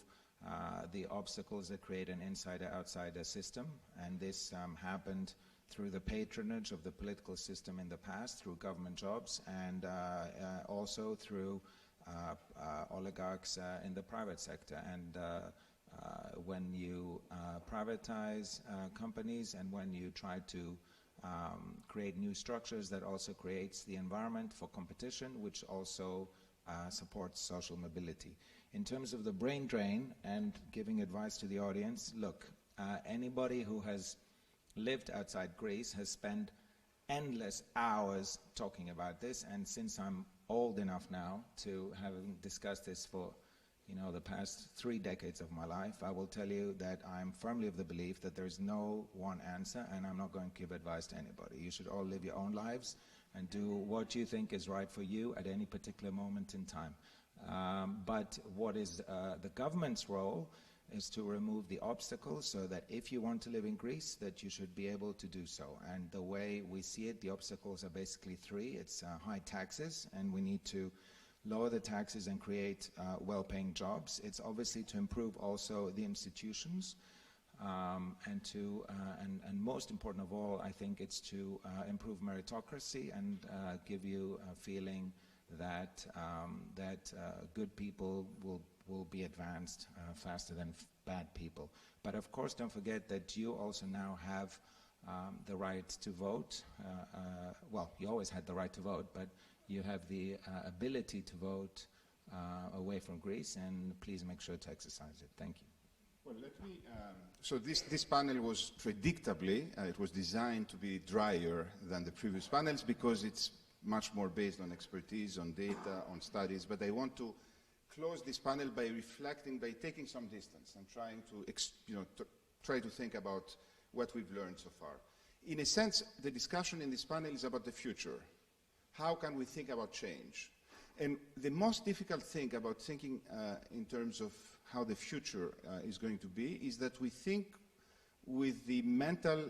the obstacles that create an insider-outsider system. And this happened through the patronage of the political system in the past, through government jobs, and also through oligarchs in the private sector. And when you privatize companies and when you try to create new structures, that also creates the environment for competition, which also supports social mobility. In terms of the brain drain and giving advice to the audience, look, anybody who has lived outside Greece has spent endless hours talking about this, and since I'm old enough now to have discussed this for the past 3 decades of my life, I will tell you that I'm firmly of the belief that there's no one answer, and I'm not going to give advice to anybody. You should all live your own lives and do what you think is right for you at any particular moment in time. But what is the government's role is to remove the obstacles so that if you want to live in Greece, that you should be able to do so. And the way we see it, the obstacles are basically 3. It's high taxes, and we need to lower the taxes and create well-paying jobs. It's obviously to improve also the institutions, and most important of all, I think it's to improve meritocracy and give you a feeling that good people will be advanced faster than bad people. But of course, don't forget that you also now have the right to vote. Well, you always had the right to vote, but you have the ability to vote away from Greece, and please make sure to exercise it. Thank you. Well, let me. So this panel was predictably, it was designed to be drier than the previous panels because it's much more based on expertise, on data, on studies. But I want to close this panel by reflecting, by taking some distance and trying to, try to think about what we've learned so far. In a sense, the discussion in this panel is about the future. How can we think about change? And the most difficult thing about thinking in terms of how the future is going to be is that we think with the mental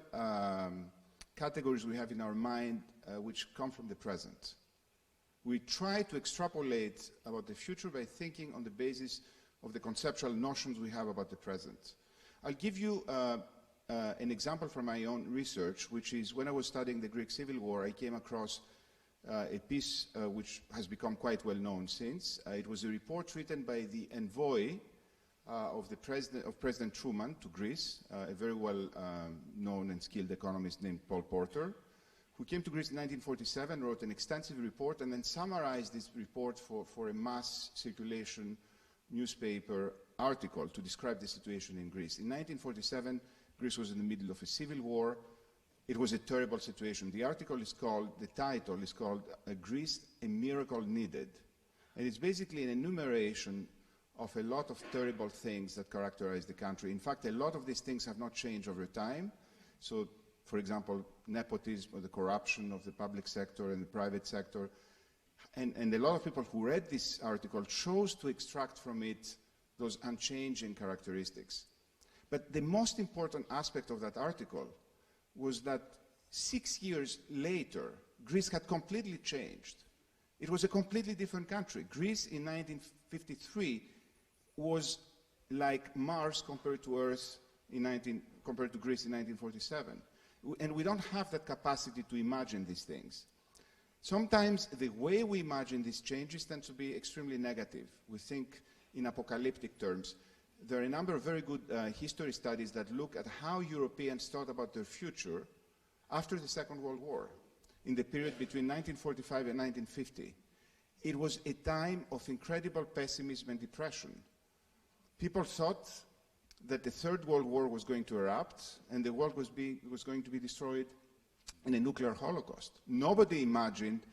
categories we have in our mind which come from the present. We try to extrapolate about the future by thinking on the basis of the conceptual notions we have about the present. I'll give you an example from my own research, which is when I was studying the Greek Civil War, I came across a piece which has become quite well known since. It was a report written by the envoy of President Truman to Greece, a very well known and skilled economist named Paul Porter, who came to Greece in 1947, wrote an extensive report, and then summarized this report for a mass circulation newspaper article to describe the situation in Greece. In 1947, Greece was in the middle of a civil war. It was a terrible situation. The article is called, the title is called Greece, a Miracle Needed. And it's basically an enumeration of a lot of terrible things that characterize the country. In fact, a lot of these things have not changed over time. So, for example, nepotism or the corruption of the public sector and the private sector. And a lot of people who read this article chose to extract from it those unchanging characteristics. But the most important aspect of that article was that 6 years later, Greece had completely changed. It was a completely different country. Greece in 1953 was like Mars compared to Earth compared to Greece in 1947. And we don't have that capacity to imagine these things. Sometimes the way we imagine these changes tends to be extremely negative. We think in apocalyptic terms. There are a number of very good history studies that look at how Europeans thought about their future after the Second World War, in the period between 1945 and 1950. It was a time of incredible pessimism and depression. People thought that the Third World War was going to erupt and the world was going to be destroyed in a nuclear holocaust. Nobody imagined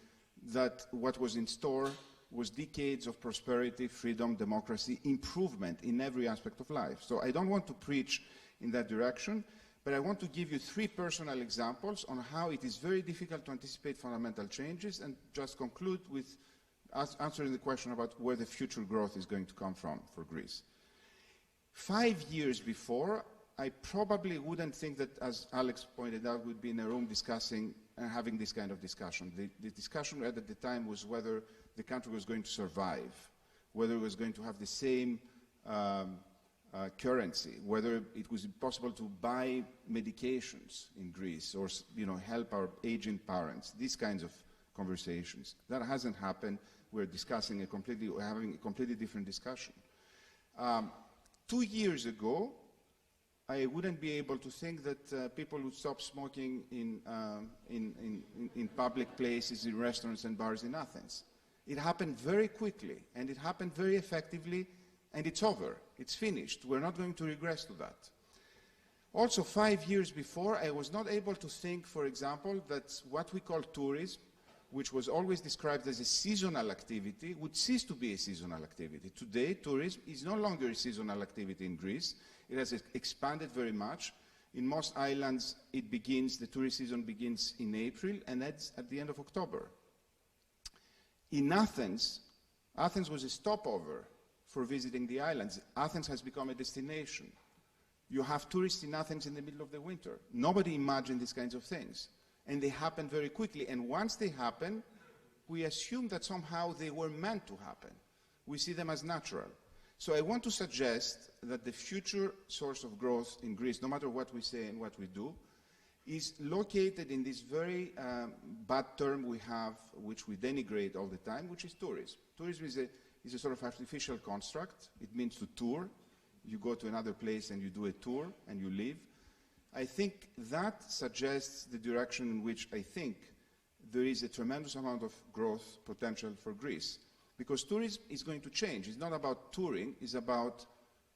that what was in store was decades of prosperity, freedom, democracy, improvement in every aspect of life. So I don't want to preach in that direction, but I want to give you 3 personal examples on how it is very difficult to anticipate fundamental changes and just conclude with answering the question about where the future growth is going to come from for Greece. 5 years before, I probably wouldn't think that, as Alex pointed out, we'd be in a room discussing and having this kind of discussion. The discussion we had at the time was whether the country was going to survive, whether it was going to have the same currency, whether it was possible to buy medications in Greece or help our aging parents, these kinds of conversations. That hasn't happened. We're having a completely different discussion. 2 years ago, I wouldn't be able to think that people would stop smoking in public places, in restaurants and bars in Athens. It happened very quickly, and it happened very effectively, and it's over. It's finished. We're not going to regress to that. Also, 5 years before, I was not able to think, for example, that what we call tourism, which was always described as a seasonal activity, would cease to be a seasonal activity. Today, tourism is no longer a seasonal activity in Greece. It has expanded very much. In most islands, the tourist season begins in April and ends at the end of October. In Athens, Athens was a stopover for visiting the islands. Athens has become a destination. You have tourists in Athens in the middle of the winter. Nobody imagined these kinds of things. And they happen very quickly. And once they happen, we assume that somehow they were meant to happen. We see them as natural. So I want to suggest that the future source of growth in Greece, no matter what we say and what we do, is located in this very bad term we have, which we denigrate all the time, which is tourism. Tourism is a sort of artificial construct. It means to tour. You go to another place and you do a tour and you leave. I think that suggests the direction in which I think there is a tremendous amount of growth potential for Greece. Because tourism is going to change. It's not about touring, it's about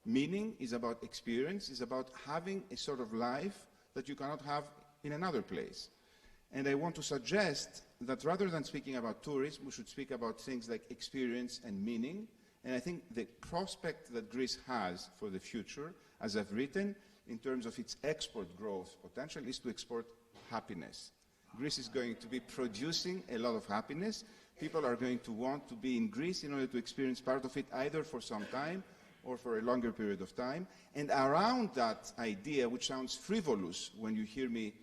Meaning is about experience, is about having a sort of life that you cannot have in another place. And I want to suggest that rather than speaking about tourism, we should speak about things like experience and meaning. And I think the prospect that Greece has for the future, as I've written, in terms of its export growth potential, is to export happiness. Greece is going to be producing a lot of happiness. People are going to want to be in Greece in order to experience part of it either for some time or for a longer period of time. And around that idea, which sounds frivolous when you hear me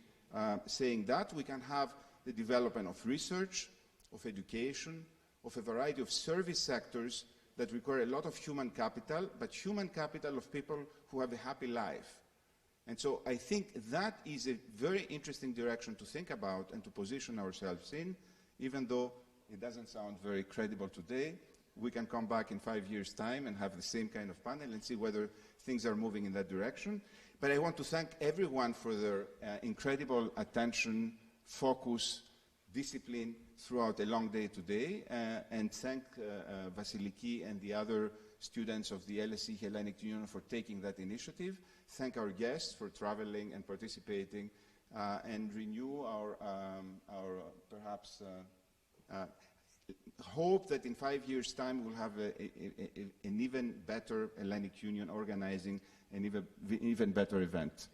saying that, we can have the development of research, of education, of a variety of service sectors that require a lot of human capital, but human capital of people who have a happy life. And so I think that is a very interesting direction to think about and to position ourselves in, even though it doesn't sound very credible today. We can come back in 5 years' time and have the same kind of panel and see whether things are moving in that direction. But I want to thank everyone for their incredible attention, focus, discipline throughout a long day today, and thank Vassilis and the other students of the LSE Hellenic Union for taking that initiative. Thank our guests for traveling and participating, and renew our perhaps hope that in 5 years' time we'll have an even better Hellenic Union organizing an even better event.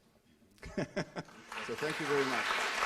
So thank you very much.